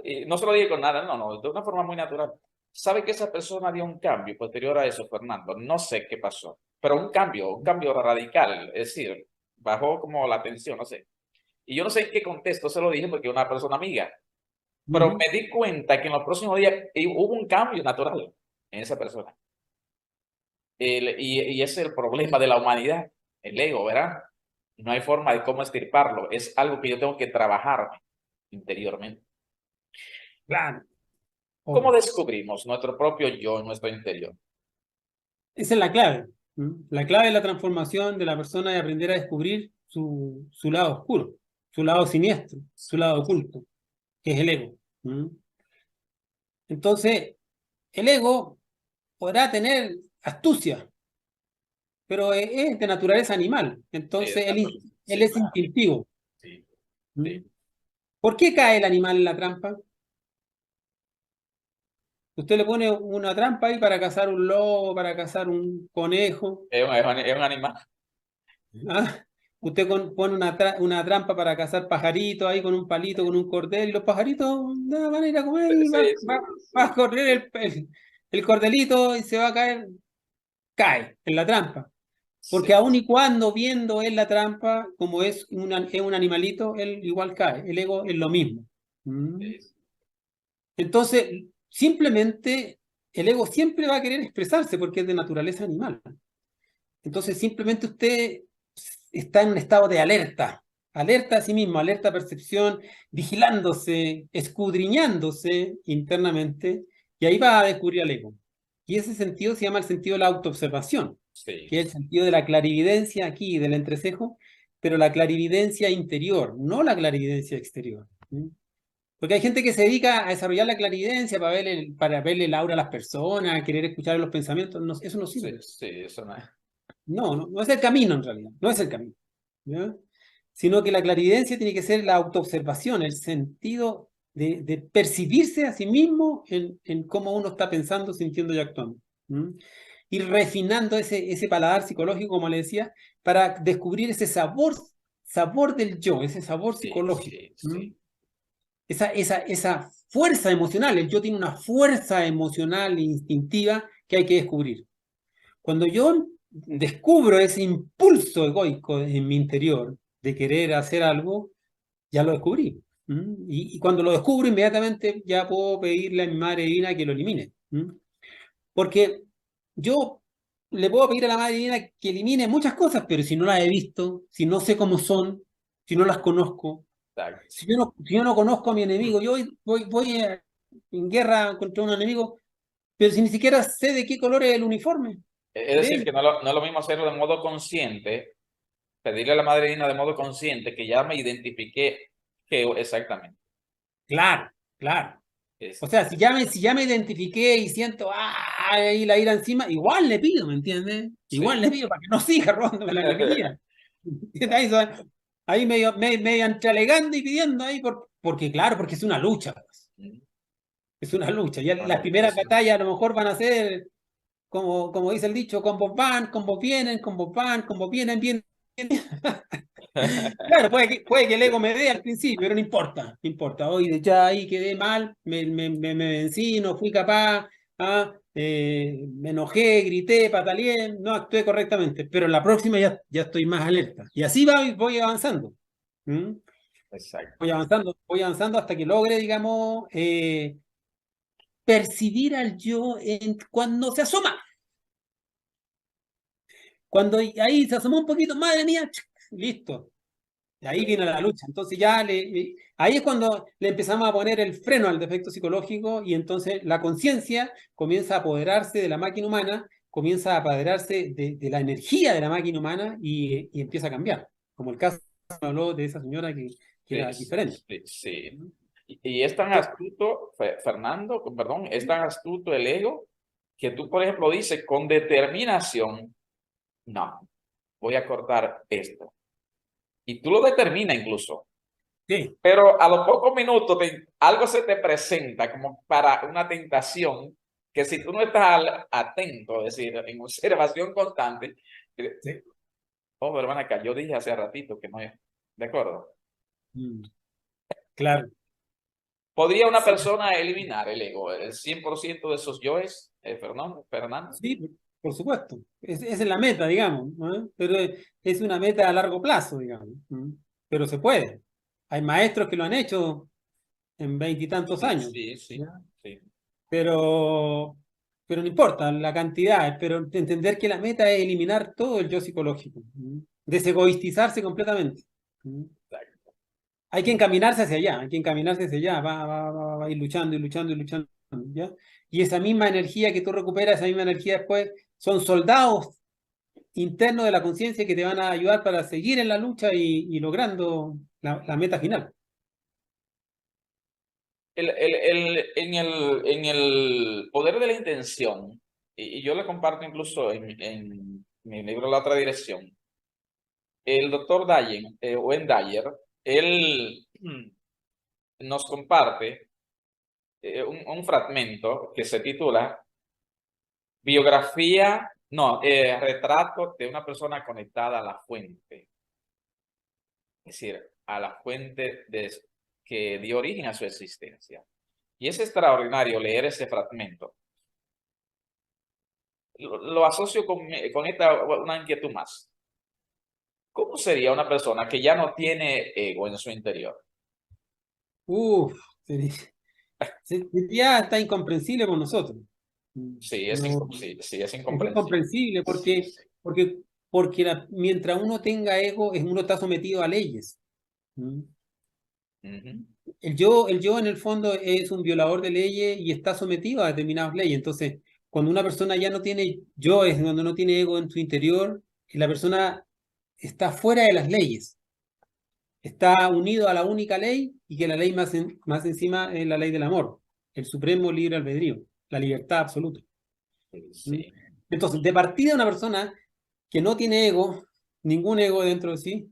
Y no se lo dije con nada, no, de una forma muy natural. ¿Sabe que esa persona dio un cambio posterior a eso, Fernando? No sé qué pasó, pero un cambio radical, es decir, bajó como la tensión, no sé. Y yo no sé en qué contexto se lo dije porque es una persona amiga, pero me di cuenta que en los próximos días hubo un cambio natural en esa persona. Y ese es el problema de la humanidad, el ego, ¿verdad? No hay forma de cómo extirparlo, es algo que yo tengo que trabajar interiormente. Claro. ¿Cómo descubrimos nuestro propio yo en nuestro interior? Esa es la clave. La clave es la transformación de la persona y aprender a descubrir su lado oscuro, su lado siniestro, su lado oculto, que es el ego. Entonces, el ego podrá tener astucia, pero es de naturaleza animal. Entonces, él Sí, es claro. instintivo. Sí, sí. ¿Por qué cae el animal en la trampa? Usted le pone una trampa ahí para cazar un lobo, para cazar un conejo. Es un animal. ¿Ah? Usted pone una trampa para cazar pajaritos ahí con un palito, con un cordel, y los pajaritos van a ir a comer y Sí, va a correr el cordelito y se va a caer, cae en la trampa. sí, Porque aun y cuando viendo él la trampa, como es un animalito, él igual cae. El ego es lo mismo. sí. Entonces, simplemente, el ego siempre va a querer expresarse porque es de naturaleza animal. Entonces, simplemente usted está en un estado de alerta, alerta a sí mismo, alerta a percepción, vigilándose, escudriñándose internamente, y ahí va a descubrir al ego. Y ese sentido se llama el sentido de la autoobservación, Sí. que es el sentido de la clarividencia aquí, del entrecejo, pero la clarividencia interior, no la clarividencia exterior. Porque hay gente que se dedica a desarrollar la clarividencia para verle el aura a las personas, querer escuchar los pensamientos. No, eso no Sí, sirve. sí, eso no es. No es el camino en realidad, no es el camino. ¿Ya? Sino que la clarividencia tiene que ser la autoobservación, el sentido de percibirse a sí mismo en cómo uno está pensando, sintiendo y actuando. Ir refinando ese paladar psicológico, como le decía, para descubrir ese sabor del yo, ese sabor Sí, psicológico. sí, sí. Esa fuerza emocional, el yo tiene una fuerza emocional e instintiva que hay que descubrir. Cuando yo descubro ese impulso egoico en mi interior de querer hacer algo, ya lo descubrí. Y cuando lo descubro, inmediatamente ya puedo pedirle a mi madre divina que lo elimine. Porque yo le puedo pedir a la madre divina que elimine muchas cosas, pero si no las he visto, si no sé cómo son, si no las conozco, Exacto. si yo no conozco a mi enemigo, yo voy en guerra contra un enemigo, pero si ni siquiera sé de qué color es el uniforme Es de decir, él. que no es lo mismo hacerlo de modo consciente, pedirle a la madrina de modo consciente que ya me identifiqué que exactamente. Claro, claro. O Es, sea, si ya me identifiqué y siento ahí la ira encima, igual le pido, ¿me entiendes? Igual sí. le pido para que no siga robándome la energía. Ahí medio entre alegando y pidiendo ahí, porque claro, porque es una lucha, pues. Es una lucha. Ya No, las no, primeras eso. batallas a lo mejor van a ser, como dice el dicho, combos van, combos vienen, combos vienen, vienen. Claro, puede que el ego me dé al principio, pero no importa, no importa. Hoy ya ahí quedé mal, me vencí, no fui capaz, me enojé, grité, pataleé, no actué correctamente, pero en la próxima ya estoy más alerta. Y así voy avanzando. ¿Mm? Exacto. Voy avanzando hasta que logre, digamos, percibir al yo cuando se asoma. Cuando ahí se asomó un poquito, madre mía, listo. Y ahí viene la lucha. Entonces ahí es cuando le empezamos a poner el freno al defecto psicológico y entonces la conciencia comienza a apoderarse de la máquina humana comienza a apoderarse de la energía de la máquina humana y empieza a cambiar. Como el caso que habló de esa señora que era diferente. Sí. Y es tan astuto, Fernando, perdón, es tan astuto el ego que tú, por ejemplo, dices con determinación, no, voy a cortar esto. Y tú lo determinas incluso. Sí. Pero a los pocos minutos algo se te presenta como para una tentación que si tú no estás atento, es decir, en observación constante, Sí. oh, hermana, acá yo dije hace ratito que no es, ¿de acuerdo? Claro. ¿Podría una persona eliminar el ego, el 100% de esos yoes, Fernando? Sí, por supuesto. Esa es la meta, digamos, ¿no? Pero es una meta a largo plazo, digamos. Pero se puede. Hay maestros que lo han hecho en 20 y tantos años. Sí. Pero, pero no importa la cantidad, pero entender que la meta es eliminar todo el yo psicológico, desegoistizarse completamente. Hay que encaminarse hacia allá, hay que encaminarse hacia allá, va a ir luchando y luchando y luchando, ¿ya? Y esa misma energía que tú recuperas, esa misma energía después, son soldados internos de la conciencia que te van a ayudar para seguir en la lucha y logrando la meta final. En el poder de la intención, y yo le comparto incluso en mi libro La otra dirección, el doctor Wayne Dyer, él nos comparte un fragmento que se titula Biografía, no, retrato de una persona conectada a la fuente. Es decir, a la fuente que dio origen a su existencia. Y es extraordinario leer ese fragmento. Lo asocio con una inquietud más. ¿Cómo sería una persona que ya no tiene ego en su interior? Uf, ya está incomprensible por nosotros. Sí, es No, es es incomprensible. incomprensible Sí. porque mientras uno tenga ego, uno está sometido a leyes. Ujú. El yo en el fondo es un violador de leyes y está sometido a determinadas leyes. Entonces, cuando una persona ya no tiene yo, es cuando no tiene ego en su interior, la persona está fuera de las leyes. Está unido a la única ley y que la ley más encima es la ley del amor, el supremo libre albedrío, la libertad absoluta. Sí. Entonces, de partida una persona que no tiene ego, ningún ego dentro de sí,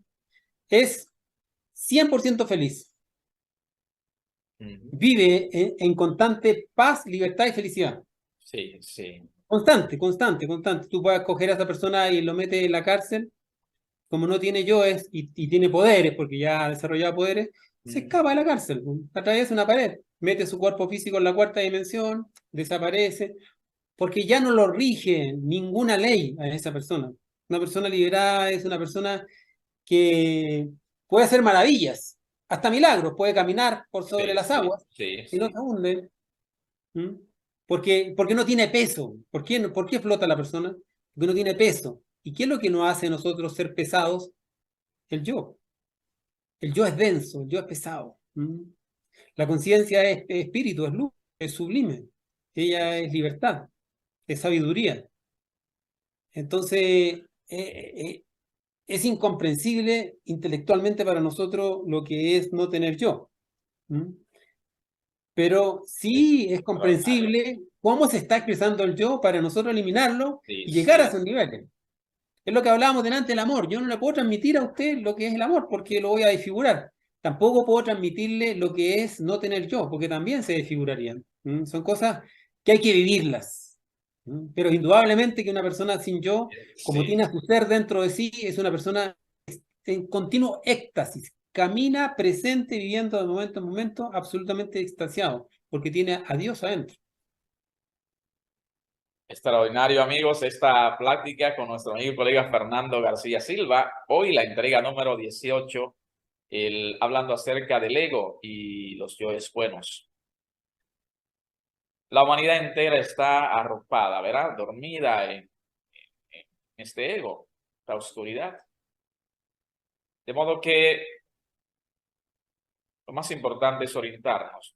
es 100% feliz. Ujú. Vive en constante paz, libertad y felicidad. Sí. Constante. Tú puedes coger a esa persona y lo metes en la cárcel, como no tiene yoes y tiene poderes, porque ya ha desarrollado poderes, se escapa de la cárcel, atraviesa una pared, mete su cuerpo físico en la cuarta dimensión, desaparece, porque ya no lo rige ninguna ley a esa persona. Una persona liberada es una persona que puede hacer maravillas, hasta milagros, puede caminar por sobre las aguas y no se hunde. ¿Mm? Porque no tiene peso. ¿Por qué flota la persona? Porque no tiene peso. ¿Y qué es lo que nos hace a nosotros ser pesados? El yo. El yo es denso, el yo es pesado. La conciencia es espíritu, es luz, es sublime. Ella es libertad, es sabiduría. Entonces, es incomprensible intelectualmente para nosotros lo que es no tener yo. ¿Mm? Pero Es sí es extraordinario. comprensible cómo se está expresando el yo para nosotros eliminarlo y llegar a Sí. esos niveles. Es lo que hablábamos delante del amor. Yo no le puedo transmitir a usted lo que es el amor porque lo voy a desfigurar. Tampoco puedo transmitirle lo que es no tener yo, porque también se desfigurarían. Son cosas que hay que vivirlas. Pero indudablemente que una persona sin yo, como Sí. tiene a su ser dentro de sí, es una persona en continuo éxtasis. Camina presente, viviendo de momento en momento, absolutamente extasiado, porque tiene a Dios adentro. Extraordinario, amigos, esta plática con nuestro amigo y colega Fernando García Silva. Hoy la entrega número 18, hablando acerca del ego y los yoes buenos. La humanidad entera está arropada, ¿verdad? Dormida en este ego, la oscuridad. De modo que lo más importante es orientarnos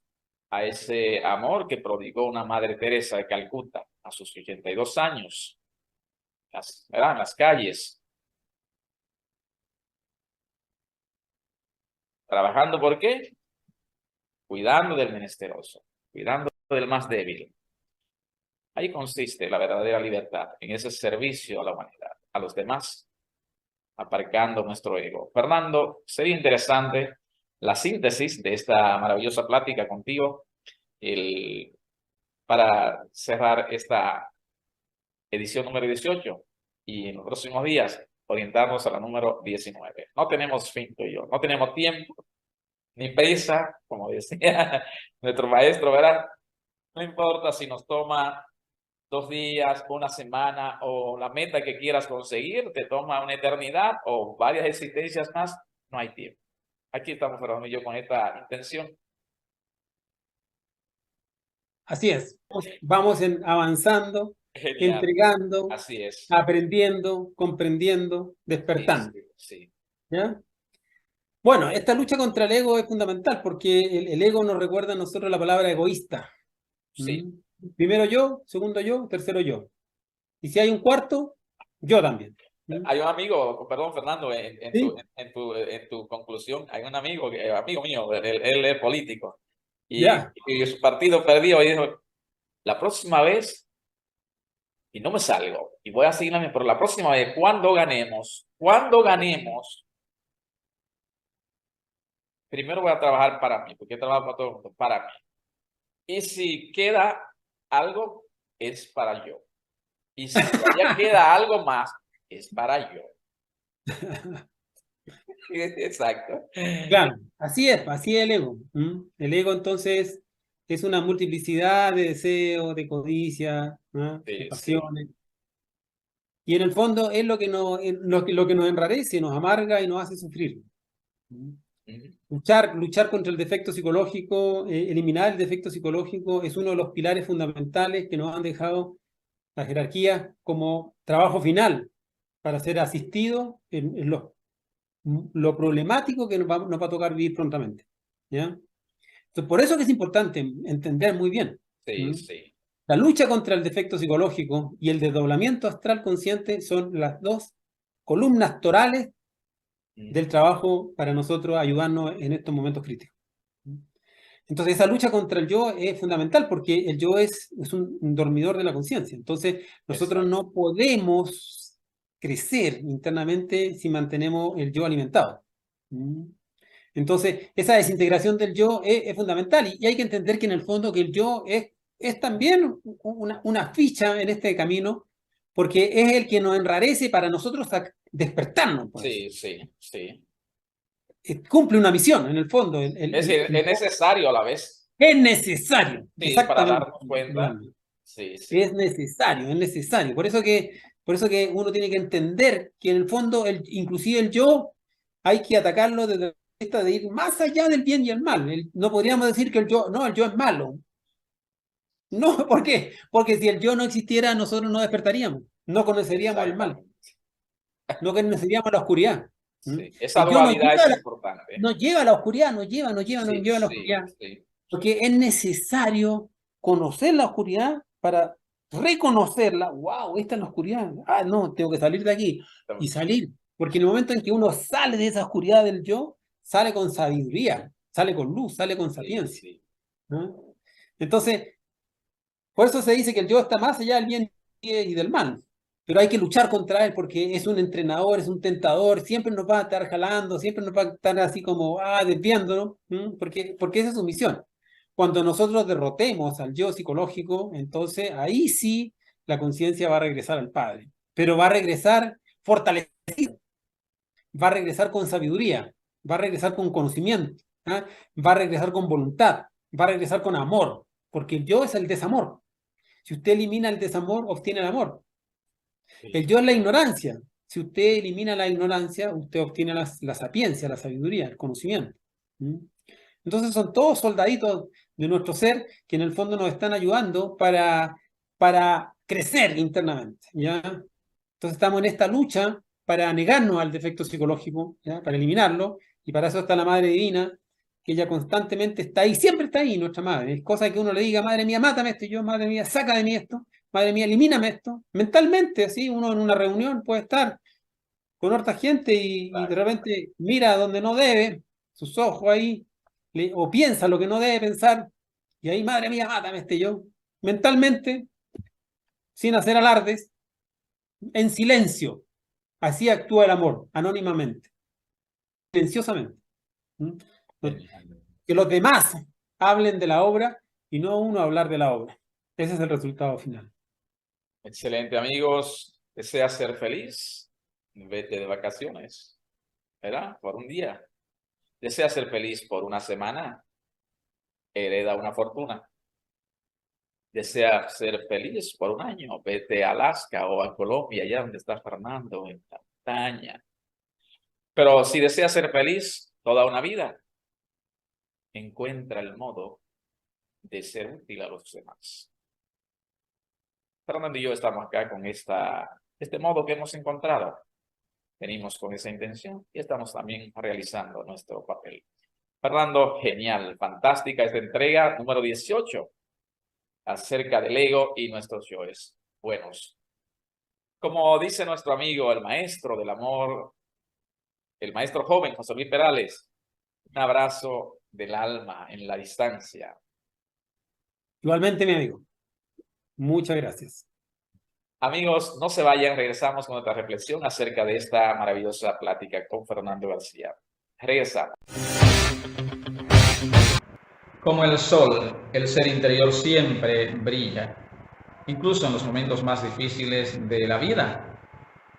a ese amor que prodigó una Madre Teresa de Calcuta a sus 82 años, ¿verdad? En las calles. ¿Trabajando por qué? Cuidando del menesteroso, cuidando del más débil. Ahí consiste la verdadera libertad, en ese servicio a la humanidad, a los demás, aparcando nuestro ego. Fernando, sería interesante la síntesis de esta maravillosa plática contigo para cerrar esta edición número 18 y en los próximos días orientarnos a la número 19. No tenemos fin tú y yo, no tenemos tiempo ni prisa, como decía nuestro maestro, ¿verdad? No importa si nos toma 2 días, una semana o la meta que quieras conseguir, te toma una eternidad o varias existencias más, no hay tiempo. Aquí estamos, Fernando y yo, con esta intención. Así es. Vamos avanzando, Genial. entregando, Así es. aprendiendo, comprendiendo, despertando. Sí, sí. ¿Ya? Bueno, esta lucha contra el ego es fundamental porque el ego nos recuerda a nosotros la palabra egoísta. Sí. Primero yo, segundo yo, tercero yo. Y si hay un cuarto, yo también. Hay un amigo, perdón Fernando, ¿Sí? en tu conclusión, hay un amigo mío, él es político, Ya. y su partido perdió y dijo, la próxima vez, y no me salgo, y voy a seguirme, pero la próxima vez, cuando ganemos, primero voy a trabajar para mí, porque yo trabajo para todo el mundo, para mí. Y si queda algo, es para yo. Y si todavía queda algo más, es para yo. Exacto. Claro, así es el ego. El ego entonces es una multiplicidad de deseos, de codicia, ¿no? De Sí, sí. pasiones. Y en el fondo es lo que nos enrarece, nos amarga y nos hace sufrir. Luchar contra el defecto psicológico, eliminar el defecto psicológico es uno de los pilares fundamentales que nos han dejado la jerarquía como trabajo final para ser asistido en lo problemático que nos va a tocar vivir prontamente. ¿Ya? Entonces, por eso que es importante entender muy bien. Sí, sí. La lucha contra el defecto psicológico y el desdoblamiento astral consciente son las dos columnas torales del trabajo para nosotros ayudarnos en estos momentos críticos. Entonces, esa lucha contra el yo es fundamental porque el yo es un dormidor de la conciencia. Entonces, nosotros no podemos crecer internamente si mantenemos el yo alimentado. Entonces, esa desintegración del yo es fundamental y hay que entender que en el fondo que el yo es también una ficha en este camino porque es el que nos enrarece para nosotros despertarnos. Pues. Sí, sí, sí. Cumple una misión en el fondo. Es decir, es necesario a la vez. Es necesario. Sí, Exactamente. para darnos cuenta. Sí, sí. Es necesario, es necesario. Por eso que uno tiene que entender que en el fondo, inclusive el yo, hay que atacarlo desde la vista de ir más allá del bien y el mal. No podríamos decir que el yo es malo. No, ¿por qué? Porque si el yo no existiera, nosotros no despertaríamos, no conoceríamos el mal, no conoceríamos la oscuridad. Sí. Esa dualidad es importante. Nos lleva a la oscuridad, nos lleva a la oscuridad. Porque es necesario conocer la oscuridad para reconocerla. ¡Wow! Esta es la oscuridad. Ah, no, tengo que salir de aquí. Y salir. Porque en el momento en que uno sale de esa oscuridad del yo, sale con sabiduría, sale con luz, sale con sapiencia. ¿No? Entonces, por eso se dice que el yo está más allá del bien y del mal. Pero hay que luchar contra él porque es un entrenador, es un tentador, siempre nos va a estar jalando, siempre nos va a estar así como desviándonos, porque esa es su misión. Cuando nosotros derrotemos al yo psicológico, entonces ahí sí la conciencia va a regresar al Padre, pero va a regresar fortalecida, va a regresar con sabiduría, va a regresar con conocimiento, va a regresar con voluntad, va a regresar con amor, porque el yo es el desamor. Si usted elimina el desamor, obtiene el amor. El yo es la ignorancia. Si usted elimina la ignorancia, usted obtiene la sapiencia, la sabiduría, el conocimiento. Entonces son todos soldaditos de nuestro ser que en el fondo nos están ayudando para crecer internamente. ¿Ya? Entonces estamos en esta lucha para negarnos al defecto psicológico, ¿ya? Para eliminarlo, y para eso está la Madre Divina, que ella constantemente está ahí, siempre está ahí, nuestra Madre. Es cosa que uno le diga, madre mía, mátame esto, y yo, madre mía, saca de mí esto. madre mía, elimíname esto. Mentalmente, así, uno en una reunión puede estar con harta gente y de repente mira donde no debe, sus ojos ahí, o piensa lo que no debe pensar, y ahí, madre mía, mátame este yo. Mentalmente, sin hacer alardes, en silencio. Así actúa el amor, anónimamente, silenciosamente. ¿Mm? Que los demás hablen de la obra y no uno hablar de la obra. Ese es el resultado final. Excelente, amigos. ¿Deseas ser feliz? Vete de vacaciones, ¿verdad? Por un día. ¿Deseas ser feliz por una semana? Hereda una fortuna. ¿Deseas ser feliz por un año? Vete a Alaska o a Colombia, allá donde está Fernando, en la montaña. Pero si deseas ser feliz toda una vida, encuentra el modo de ser útil a los demás. Fernando y yo estamos acá con este modo que hemos encontrado. Venimos con esa intención y estamos también realizando nuestro papel. Fernando, genial, fantástica esta entrega número 18 acerca del ego y nuestros yoes buenos. Como dice nuestro amigo, el maestro del amor, el maestro joven José Luis Perales, un abrazo del alma en la distancia. Igualmente, mi amigo. Muchas gracias. Amigos, no se vayan, regresamos con nuestra reflexión acerca de esta maravillosa plática con Fernando García. Regresamos. Como el sol, el ser interior siempre brilla, incluso en los momentos más difíciles de la vida.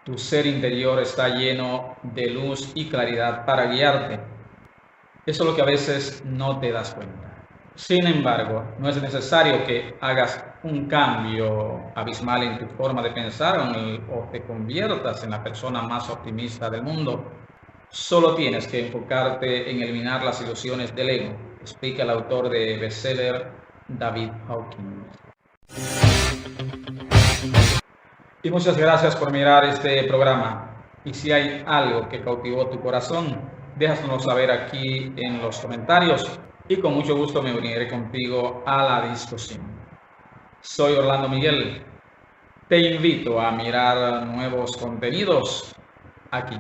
Tu ser interior está lleno de luz y claridad para guiarte. Eso es lo que a veces no te das cuenta. Sin embargo, no es necesario que hagas un cambio abismal en tu forma de pensar o te conviertas en la persona más optimista del mundo. Solo tienes que enfocarte en eliminar las ilusiones del ego, explica el autor de bestseller David Hawkins. Y muchas gracias por mirar este programa. Y si hay algo que cautivó tu corazón, déjanoslo saber aquí en los comentarios y con mucho gusto me uniré contigo a la discusión. Soy Orlando Miguel. Te invito a mirar nuevos contenidos aquí.